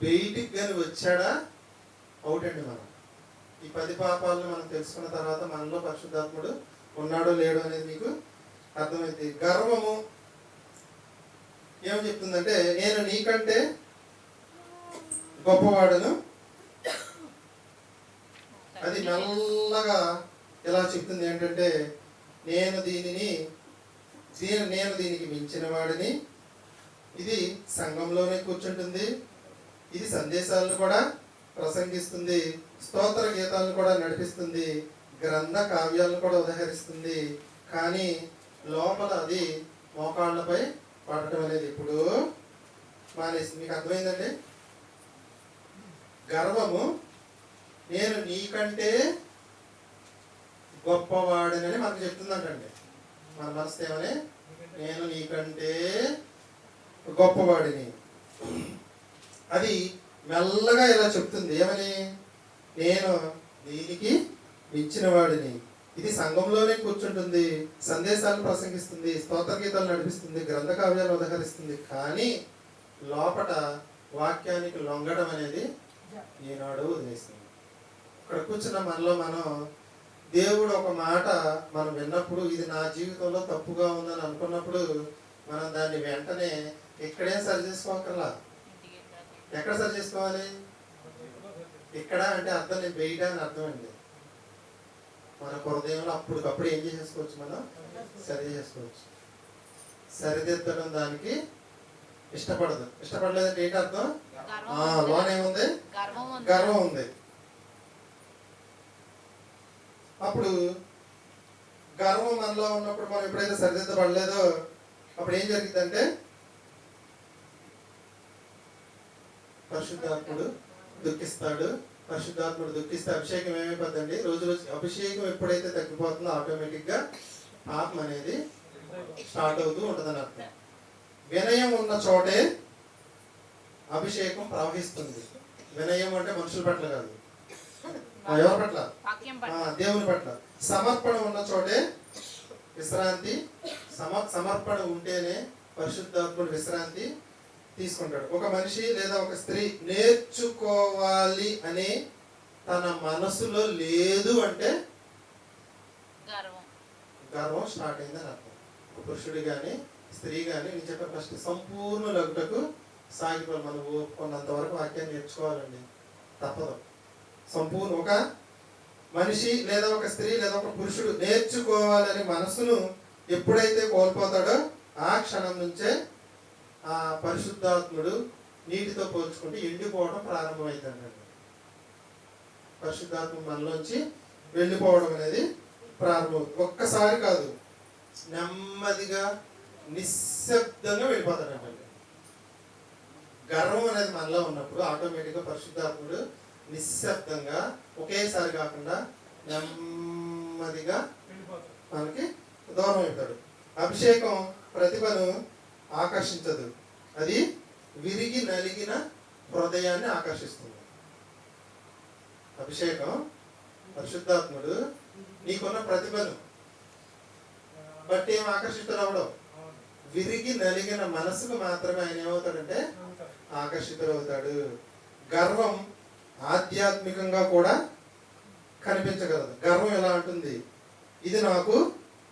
బయటికి కానీ వచ్చాడా అవుట్ అండి. మనం ఈ 10 పాపాలను మనం తెలుసుకున్న తర్వాత మనలో పరిశుద్ధాత్ముడు ఉన్నాడో లేడో అనేది మీకు అర్థమైంది. గర్వము ఏమని చెప్తుందంటే, నేను నీకంటే గొప్పవాడును. అది మెల్లగా ఇలా చెప్తుంది ఏంటంటే, నేను దీనికి మించిన వాడిని. ఇది సంఘంలోనే కూర్చుంటుంది, ఇది సందేశాలను కూడా ప్రసంగిస్తుంది, స్తోత్ర గీతాలను కూడా నడిపిస్తుంది, గ్రంథ కావ్యాలను కూడా ఉదహరిస్తుంది. కానీ లోపల అది మోకాళ్ళపై పడటం అనేది ఇప్పుడు మానేసి. మీకు అర్థమైందండి? గర్వము నేను నీకంటే గొప్పవాడినని మనకు చెప్తుందంటండి. మన మనసు ఏమని, నేను నీకంటే గొప్పవాడిని. అది మెల్లగా ఇలా చెప్తుంది ఏమని, నేను దీనికి మించిన వాడిని. ఇది సంఘంలోనే కూర్చుంటుంది, సందేశాలను ప్రసంగిస్తుంది, స్తోత్ర గీతాలు నడిపిస్తుంది, గ్రంథ కావ్యాలు ఉదహరిస్తుంది. కానీ లోపట వాక్యానికి లొంగడం అనేది ఈనాడు వదిలేస్తుంది. ఇక్కడ కూర్చున్న మనలో మనం దేవుడు ఒక మాట మనం విన్నప్పుడు, ఇది నా జీవితంలో తప్పుగా ఉందని అనుకున్నప్పుడు మనం దాన్ని వెంటనే ఇక్కడేం సరి చేసుకోకర్లా. ఎక్కడ సరి చేసుకోవాలి? ఇక్కడ అంటే అర్థం నేను బయట అని అర్థం అండి. మన హృదయంలో అప్పటికప్పుడు ఏం చేసేసుకోవచ్చు, మనం సరి చేసుకోవచ్చు. సరిదిద్దడం దానికి ఇష్టపడదు. ఇష్టపడలేదంటే ఏంటి అర్థం? లోనేముంది? గర్వం ఉంది. అప్పుడు గర్వం మనలో ఉన్నప్పుడు మనం ఎప్పుడైతే సరిదిద్దపడలేదో అప్పుడు ఏం జరిగిందంటే, పరిశుద్ధాత్ముడు దుఃఖిస్తాడు. పరిశుద్ధాత్ముడు దుఃఖిస్తే అభిషేకం ఏమైపోతుందండి? రోజు రోజు అభిషేకం ఎప్పుడైతే తగ్గిపోతుందో ఆటోమేటిక్గా పాపం అనేది స్టార్ట్ అవుతూ ఉంటుందని అర్థం. వినయం ఉన్న చోటే అభిషేకం ప్రవహిస్తుంది. వినయం అంటే మనుషుల పట్ల కాదు, ఎవరి పట్ల? దేవుని పట్ల. సమర్పణ ఉన్న చోటే విశ్రాంతి. సమర్పణ ఉంటేనే పరిశుద్ధాత్ముడు విశ్రాంతి తీసుకుంటాడు. ఒక మనిషి లేదా ఒక స్త్రీ నేర్చుకోవాలి అని తన మనసులో లేదు అంటే గర్వం స్టార్ట్ అయిందని అర్థం. పురుషుడు కానీ స్త్రీ కానీ నేను చెప్పాను ఫస్ట్ సంపూర్ణ లగుటకు సాగిపోవాలి. మనం ఓపుకున్నంత వరకు వాక్యాన్ని నేర్చుకోవాలండి, తప్పదు. సంపూర్ణ ఒక మనిషి లేదా ఒక స్త్రీ లేదా ఒక పురుషుడు నేర్చుకోవాలనే మనసును ఎప్పుడైతే కోల్పోతాడో ఆ క్షణం నుంచే ఆ పరిశుద్ధాత్ముడు నీటితో పోల్చుకుంటే ఎండిపోవడం ప్రారంభమైందండి. పరిశుద్ధాత్మ మనలోంచి వెళ్ళిపోవడం అనేది ప్రారంభం. ఒక్కసారి కాదు, నెమ్మదిగా నిశ్శబ్దంగా వెళ్ళిపోతాడండి. గర్వం అనేది మనలో ఉన్నప్పుడు ఆటోమేటిక్గా పరిశుద్ధాత్ముడు నిశ్శబ్దంగా ఒకేసారి కాకుండా నెమ్మదిగా మనకి దూరం అవుతాడు. అభిషేకం ప్రతిభను ఆకర్షించదు, అది విరిగి నలిగిన హృదయాన్ని ఆకర్షిస్తుంది. అభిషేకం పరిశుద్ధాత్ముడు నీకున్న ప్రతిభను బట్టి ఏం ఆకర్షితుడవడం, విరిగి నలిగిన మనసుకు మాత్రమే ఆయన ఏమవుతాడంటే ఆకర్షితుడవుతాడు. గర్వం ఆధ్యాత్మికంగా కూడా కనిపించగలదు. గర్వం ఎలా ఉంటుంది, ఇది నాకు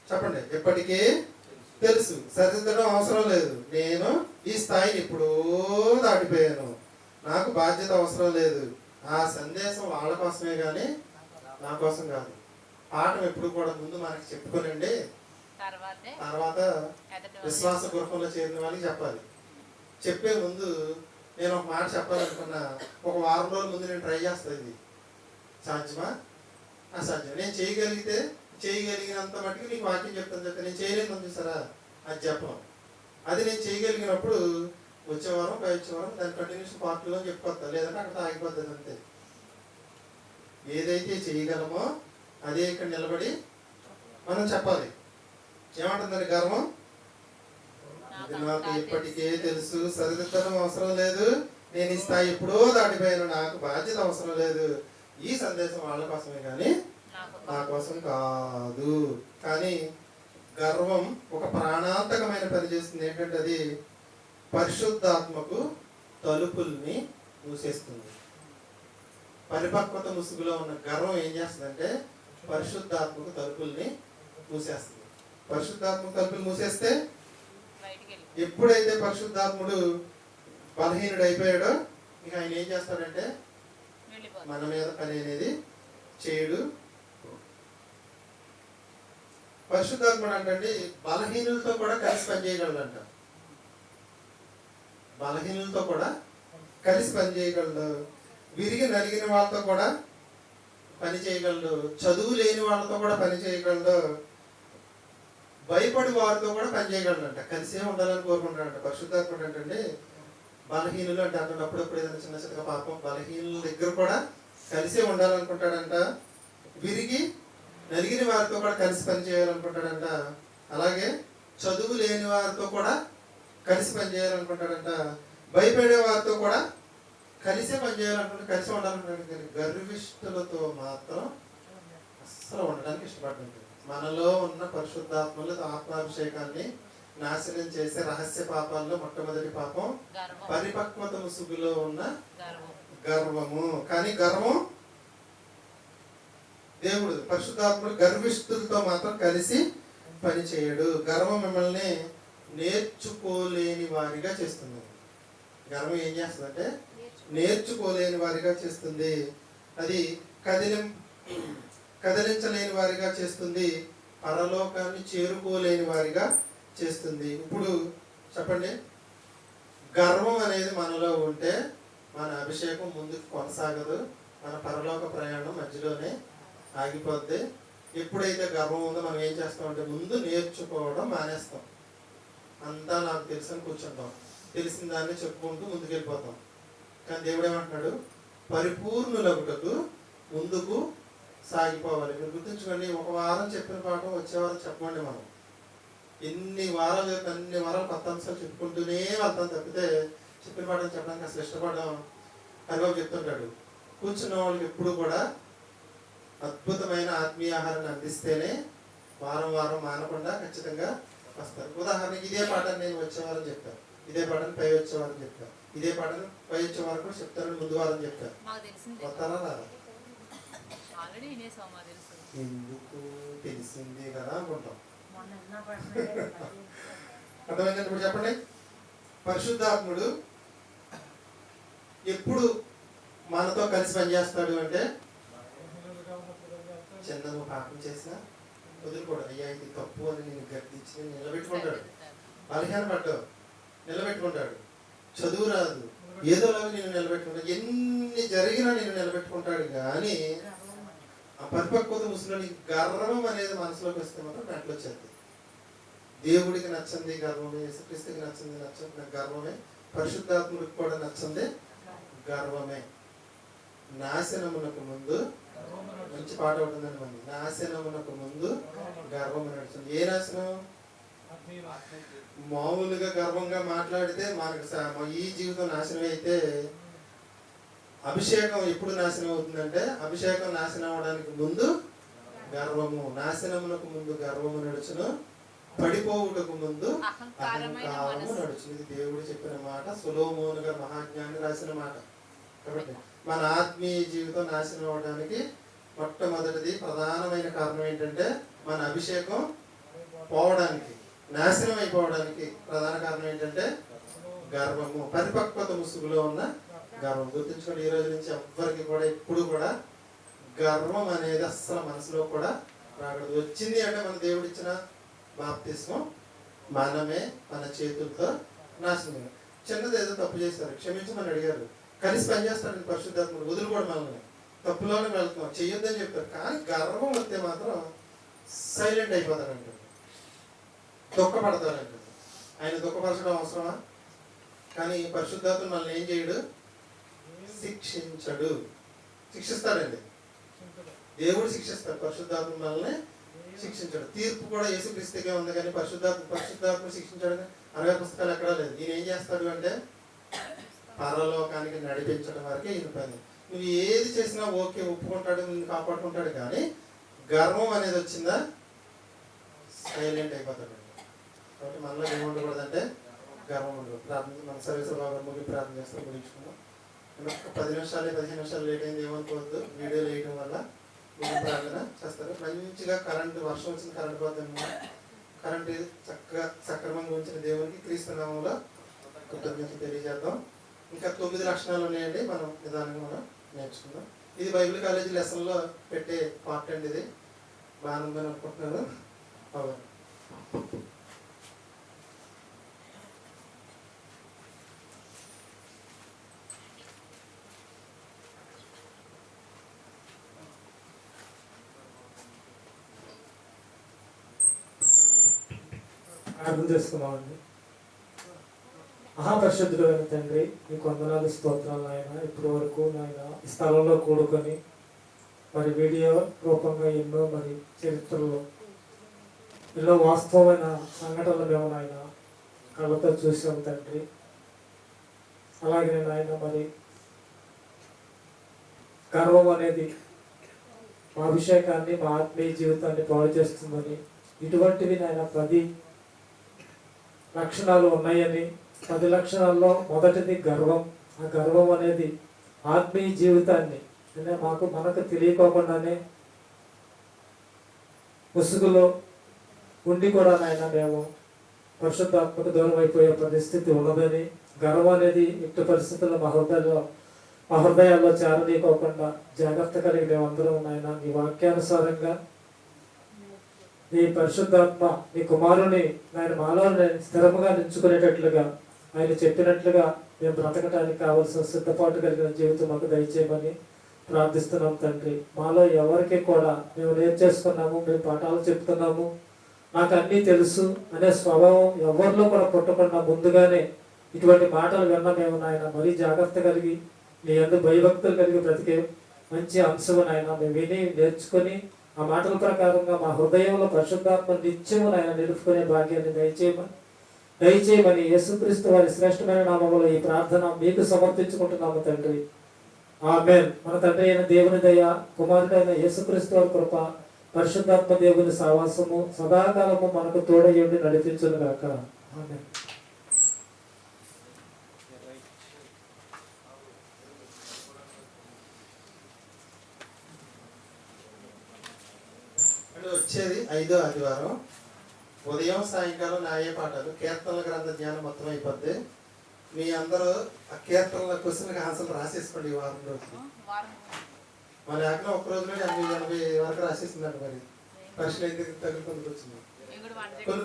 చెప్పండి ఎప్పటికే తెలుసు, సరిదిద్దడం అవసరం లేదు, నేను ఈ స్థాయిని ఎప్పుడో దాటిపోయాను, నాకు బాధ్యత అవసరం లేదు. ఆ సందేశం వాళ్ళ కోసమే కానీ నా కోసం కాదు. పాఠం ఎప్పుడు కూడా ముందు మనకి చెప్పుకోనండి, తర్వాత విశ్వాస గృహంలో చేరిన వాళ్ళకి చెప్పాలి. చెప్పే ముందు నేను ఒక మాట చెప్పాలనుకున్నా, ఒక వారం రోజుల ముందు నేను ట్రై చేస్తాను, ఇది సాధ్యమా అసాధ్యం, నేను చేయగలిగినంత మట్టుకు నీకు వాక్యం చెప్తాను చెప్తే నేను చేయలేను చూసారా అది చెప్పను. అది నేను చేయగలిగినప్పుడు వచ్చే వారం వచ్చే వారం దాని కంటిన్యూషన్ పార్ట్లో చెప్పుకోస్తా, లేదంటే అక్కడ ఆగిపోతుంది అంతే. ఏదైతే చేయగలమో అదే ఇక్కడ నిలబడి మనం చెప్పాలి. ఏమంటుందని గర్వం, ఇది నాకు ఇప్పటికే తెలుసు, సరిదిద్దడం అవసరం లేదు, నేను ఈ స్థాయి ఎప్పుడో దాటిపోయాను, నాకు బాధ్యత అవసరం లేదు, ఈ సందేశం వాళ్ళ కోసమే కానీ నా కోసం కాదు. కానీ గర్వం ఒక ప్రాణాంతకమైన పని చేస్తుంది. ఏంటంటే అది పరిశుద్ధాత్మకు తలుపుల్ని మూసేస్తుంది. పరిపక్వత ముసుగులో ఉన్న గర్వం ఏం చేస్తుందంటే పరిశుద్ధాత్మకు తలుపుల్ని మూసేస్తుంది. పరిశుద్ధాత్మకు తలుపులు మూసేస్తే ఎప్పుడైతే పరిశుద్ధాత్ముడు బలహీనుడు అయిపోయాడో ఇక ఆయన ఏం చేస్తాడంటే మన మీద పని అనేది చేయడు. పరిశుద్ధాత్ముడు అంటే బలహీనులతో కూడా కలిసి పనిచేయగలడంట. బలహీనులతో కూడా కలిసి పనిచేయగలడు, విరిగి నలిగిన వాళ్ళతో కూడా పని చేయగలడు, చదువు లేని వాళ్ళతో కూడా పని చేయగలడు, భయపడి వారితో కూడా పని చేయగలడంట. కలిసే ఉండాలని కోరుకుంటాడంట. పరిశుద్ధాత్ముడు అంటే బలహీనులు అంటే అతను అప్పుడప్పుడు ఏదైనా చిన్న చిన్నగా పాపం బలహీనుల దగ్గర కూడా కలిసే ఉండాలనుకుంటాడంట. విరిగి నలిగిన వారితో కూడా కలిసి పని చేయాలనుకుంటాడంట. అలాగే చదువు లేని వారితో కూడా కలిసి పని చేయాలనుకుంటాడంట. భయపడే వారితో కూడా కలిసే పని చేయాలనుకుంటే కలిసి ఉండాలనుకుంటాడు. కానీ గర్విష్ఠులతో మాత్రం అస్సలు ఉండడానికి ఇష్టపడుతుంది. మనలో ఉన్న పరిశుద్ధాత్మలు ఆత్మాభిషేకాన్ని నాశనం చేసే రహస్య పాపాల్లో మొట్టమొదటి పాపం పరిపక్వత ముసుగులో ఉన్న గర్వము. కానీ గర్వం దేవుడు పరిశుద్ధాత్ముడు గర్విష్ఠులతో మాత్రం కలిసి పని చేయడు. గర్వం మిమ్మల్ని నేర్చుకోలేని వారిగా చేస్తుంది. గర్వం ఏం చేస్తుందంటే నేర్చుకోలేని వారిగా చేస్తుంది. అది కదిలించలేని వారిగా చేస్తుంది. పరలోకాన్ని చేరుకోలేని వారిగా చేస్తుంది. ఇప్పుడు చెప్పండి, గర్వం అనేది మనలో ఉంటే మన అభిషేకం ముందుకు కొనసాగదు, మన పరలోక ప్రయాణం మధ్యలోనే ఆగిపోద్ది. ఎప్పుడైతే గర్వం ఉందో మనం ఏం చేస్తామంటే ముందు నేర్చుకోవడం మానేస్తాం. అంతా నాకు తెలుసని కూర్చుంటాం, తెలిసిన దాన్ని చెప్పుకుంటూ ముందుకు వెళ్ళిపోతాం. కానీ దేవుడు ఏమంటున్నాడు, పరిపూర్ణులగుటకు ముందుకు సాగిపోవాలి. మీరు గుర్తుంచుకోండి, ఒక వారం చెప్పిన పాఠం వచ్చే వారం చెప్పండి. మనం ఎన్ని వారాలు అన్ని వారాలు కొత్త అంశాలు చెప్పుకుంటూనే వెళ్తాం తప్పితే చెప్పిన పాఠం చెప్పడానికి అసలు ఇష్టపడడం. హరిబాబు చెప్తుంటాడు, కూర్చున్న వాళ్ళకి ఎప్పుడు కూడా అద్భుతమైన ఆత్మీయ ఆహారాన్ని అందిస్తేనే వారం వారం మానకుండా ఖచ్చితంగా వస్తారు. ఉదాహరణకి ఇదే పాఠాన్ని నేను వచ్చే వారం చెప్తాను. ఇదే పాటను పై వచ్చే వారని చెప్పారు, ఇదే పాటను పై వచ్చే వారు కూడా చెప్తారని ముందు వారని చెప్పారు. వస్తారా రాదా? ఎందుకు తెలిసిందే కదా అనుకుంటాం. అర్థమైందండి? ఇప్పుడు చెప్పండి, పరిశుద్ధాత్ముడు ఎప్పుడు మనతో కలిసి పనిచేస్తాడు అంటే, చిన్న పాపం చేసినా వదులుకోడు. అయ్యా ఇది తప్పు అని నేను గర్తించి నిలబెట్టుకుంటాడు. బలహీనపడ్డావు నిలబెట్టుకుంటాడు. చదువు రాదు ఏదోలాగా నేను నిలబెట్టుకుంటాడు. ఎన్ని జరిగినా నేను నిలబెట్టుకుంటాడు. కానీ ఆ పరిపక్వత ముసులో గర్వం అనేది మనసులోకి వస్తే మాత్రం వెంటలో వచ్చేది. దేవుడికి నచ్చింది గర్వమే, యేసుక్రీస్తుకి నచ్చింది గర్వమే, పరిశుద్ధాత్ముడికి కూడా నచ్చింది గర్వమే. నాశనమునకు ముందు, మంచి పాట ఉంటుందండి మంది, నాశనమునకు ముందు గర్వము నడుస్తుంది. ఏ నాశనం? మామూలుగా గర్వంగా మాట్లాడితే మనకు ఈ జీవితం నాశనం అయితే, అభిషేకం ఎప్పుడు నాశనం అవుతుందంటే, అభిషేకం నాశనం అవడానికి ముందు గర్వము, నాశనమునకు ముందు గర్వము నడుచును, పడిపోవుటకు ముందు అహంకారము నడుచును. ఇది దేవుడు చెప్పిన మాట, సొలొమోను గారు మహాజ్ఞాని రాసిన మాట. కాబట్టి మన ఆత్మీయ జీవితం నాశనం అవడానికి మొట్టమొదటిది ప్రధానమైన కారణం ఏంటంటే, మన అభిషేకం పోవడానికి, నాశనం అయిపోవడానికి ప్రధాన కారణం ఏంటంటే గర్వము, పరిపక్వత ముసుగులో ఉన్న గర్వం. గుర్తుంచుకోండి, ఈ రోజు నుంచి ఎవ్వరికి కూడా ఎప్పుడు కూడా గర్వం అనేది అస్సలు మనసులో కూడా రాకూడదు. వచ్చింది అంటే మన దేవుడు ఇచ్చిన బాప్తిస్మం మనమే మన చేతులతో నాశనం. చిన్నది ఏదో తప్పు చేస్తారు, క్షమించమని అడిగారు, కలిసి పనిచేస్తాడు పరిశుద్ధాత్ముడు, వదులుకోడు మనల్ని, తప్పులోనే వెళ్తున్నాం, చెయ్యొద్దని చెప్తారు. కానీ గర్వం వస్తే మాత్రం సైలెంట్ అయిపోతారంటారు, దుఃఖపడతారంటారు. ఆయన దుఃఖపరచడం అవసరమా? కానీ పరిశుద్ధాత్ముడు మనల్ని ఏం చేయడు? శిక్షించడు. శిక్షిస్తాడండి, దేవుడు శిక్షిస్తాడు, పరిశుద్ధాత్ముడు మనల్ని శిక్షించాడు. తీర్పు కూడా యేసుక్రీస్తుకే ఉంది, కానీ పరిశుద్ధాత్మ శిక్షించాడని 60 పుస్తకాలు ఎక్కడా లేదు. ఈయన ఏం చేస్తాడు అంటే, పరలోకానికి నడిపించడం వరకే ఈయన పని. నువ్వు ఏది చేసినా ఓకే, ఒప్పుకుంటాడు, నిన్ను కాపాడుకుంటాడు. కానీ గర్వం అనేది వచ్చిందా సైలెంట్ అయిపోతాడు. కాబట్టి మనలో ఏముండకూడదంటే గర్వం ఉండదు. ప్రార్థన మన సర్వీస్ బాగా ముగి ప్రార్థన చేస్తాం, ముగించుకున్నాం. 10 నిమిషాలు 15 నిమిషాలు లేట్ అయింది ఏమనుకోవద్దు, వీడియోలు వేయడం వల్ల. మీరు ప్రార్థన చేస్తారు. మంచిగా కరెంటు, వర్షం వచ్చిన కరెంటు పోతుంది, కరెంటు చక్కగా సక్రమంగా ఉంచిన దేవునికి క్రీస్తు నామంలో కృతజ్ఞత తెలియజేద్దాం. ఇంకా 9 లక్షణాలు ఉన్నాయండి, మనం నిదానంగా మనం నేర్చుకుందాం. ఇది బైబిల్ కాలేజీ లెసన్లో పెట్టే పార్ట్ అండి. ఇది బాగా ఉందని అనుకుంటున్నాను. అవును, అర్థం చేసుకున్నామండి. మహాపరిశుద్ధుడైన తండ్రి, మీకు వందనాలు, స్తోత్రాలు నాయన. ఇప్పటి వరకు నాయన ఈ స్థలంలో కూడుకొని మరి వీడియో రూపంగా ఎన్నో మరి చరిత్రలో ఎన్నో వాస్తవమైన సంఘటనలు మేము నాయన కళ్ళతో చూసాము తండ్రి. అలాగే నాయన మరి గర్వం అనేది మా అభిషేకాన్ని, మా ఆత్మీయ జీవితాన్ని పాడు చేస్తుందని, ఇటువంటివి నాయన 10 లక్షణాలు ఉన్నాయని, 10 లక్షణాల్లో మొదటిది గర్వం. ఆ గర్వం అనేది ఆత్మీయ జీవితాన్ని అంటే మనకు తెలియకోకుండానే ముసుగులో ఉండి కూడా నాయన మేము పరిశుద్ధాత్మకు దూరం అయిపోయే పరిస్థితి ఉన్నదని, గర్వం అనేది ఎట్టి పరిస్థితుల్లో మా హృదయాల్లో చేరనీయకోకుండా జాగ్రత్త కలిగి మేమందరం నాయన నీ వాక్యానుసారంగా నీ పరిశుద్ధాత్మ నీ కుమారుని ఆయన మాలో స్థిరముగా నిలుచుకునేటట్లుగా ఆయన చెప్పినట్లుగా మేము బ్రతకటానికి కావలసిన సిద్ధపాటు కలిగిన జీవితం మాకు దయచేయమని ప్రార్థిస్తున్నాం తండ్రి. మాలో ఎవరికి కూడా మేము నేర్చేసుకున్నాము, మేము పాఠాలు చెప్తున్నాము, నాకు అన్నీ తెలుసు అనే స్వభావం ఎవరిలో కూడా పుట్టకుండా ముందుగానే ఇటువంటి మాటలు విన్న మేము నాయన మరీ జాగ్రత్త కలిగి నీ యందు భయభక్తులు కలిగి బ్రతికే మంచి అంశము నాయన మేము విని నేర్చుకొని ఆ మాటల ప్రకారంగా మా హృదయంలో పరిశుద్ధాత్మ నిత్యము నాయన నిలుపుకునే భాగ్యాన్ని దయచేయమని యేసుక్రీస్తు వారి శ్రేష్టమైన నామములో ఈ ప్రార్థన మీకు సమర్పించుకుంటున్నాము తండ్రి. ఆమేన్. మన తండ్రి అయిన దేవుని దయ, కుమారుడైన యేసుక్రీస్తు వారి కృప, పరిశుద్ధాత్మ దేవుని సహవాసము సదాకాలము మనకు తోడయుండి నడిపించును గాక. ఆమేన్. మళ్ళీ వచ్చేది 5వ ఆదివారం ఉదయం సాయంకాలం న్యాయ పాఠాలు కీర్తనల గ్రంథ జ్ఞానం మొత్తం అయిపోద్ది. మీ అందరూ ఆ కీర్తనల క్వశ్చన్కి ఆన్సర్లు రాసేసుకోండి ఈ వారం రోజులు. మన లేకుండా ఒక్క రోజులో 80 వరకు రాసేసిందండి. మరి ప్రశ్న అయితే తగ్గుతుంది వచ్చింది.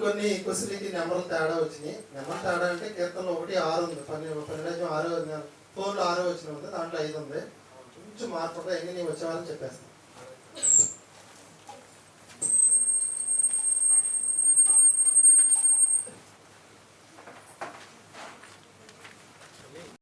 కొన్ని క్వశ్చన్లకి నెంబర్లు తేడా వచ్చినాయి. నెంబర్ తేడా అంటే కీర్తనలో 1, 6 ఉంది. 12 6 ఫోన్లో 6 వచ్చిన ఉంది, దాంట్లో 5 ఉంది. కొంచెం మార్పు ఉంటాయి. అన్నీ నేను వచ్చేవారని చెప్పేస్తాను.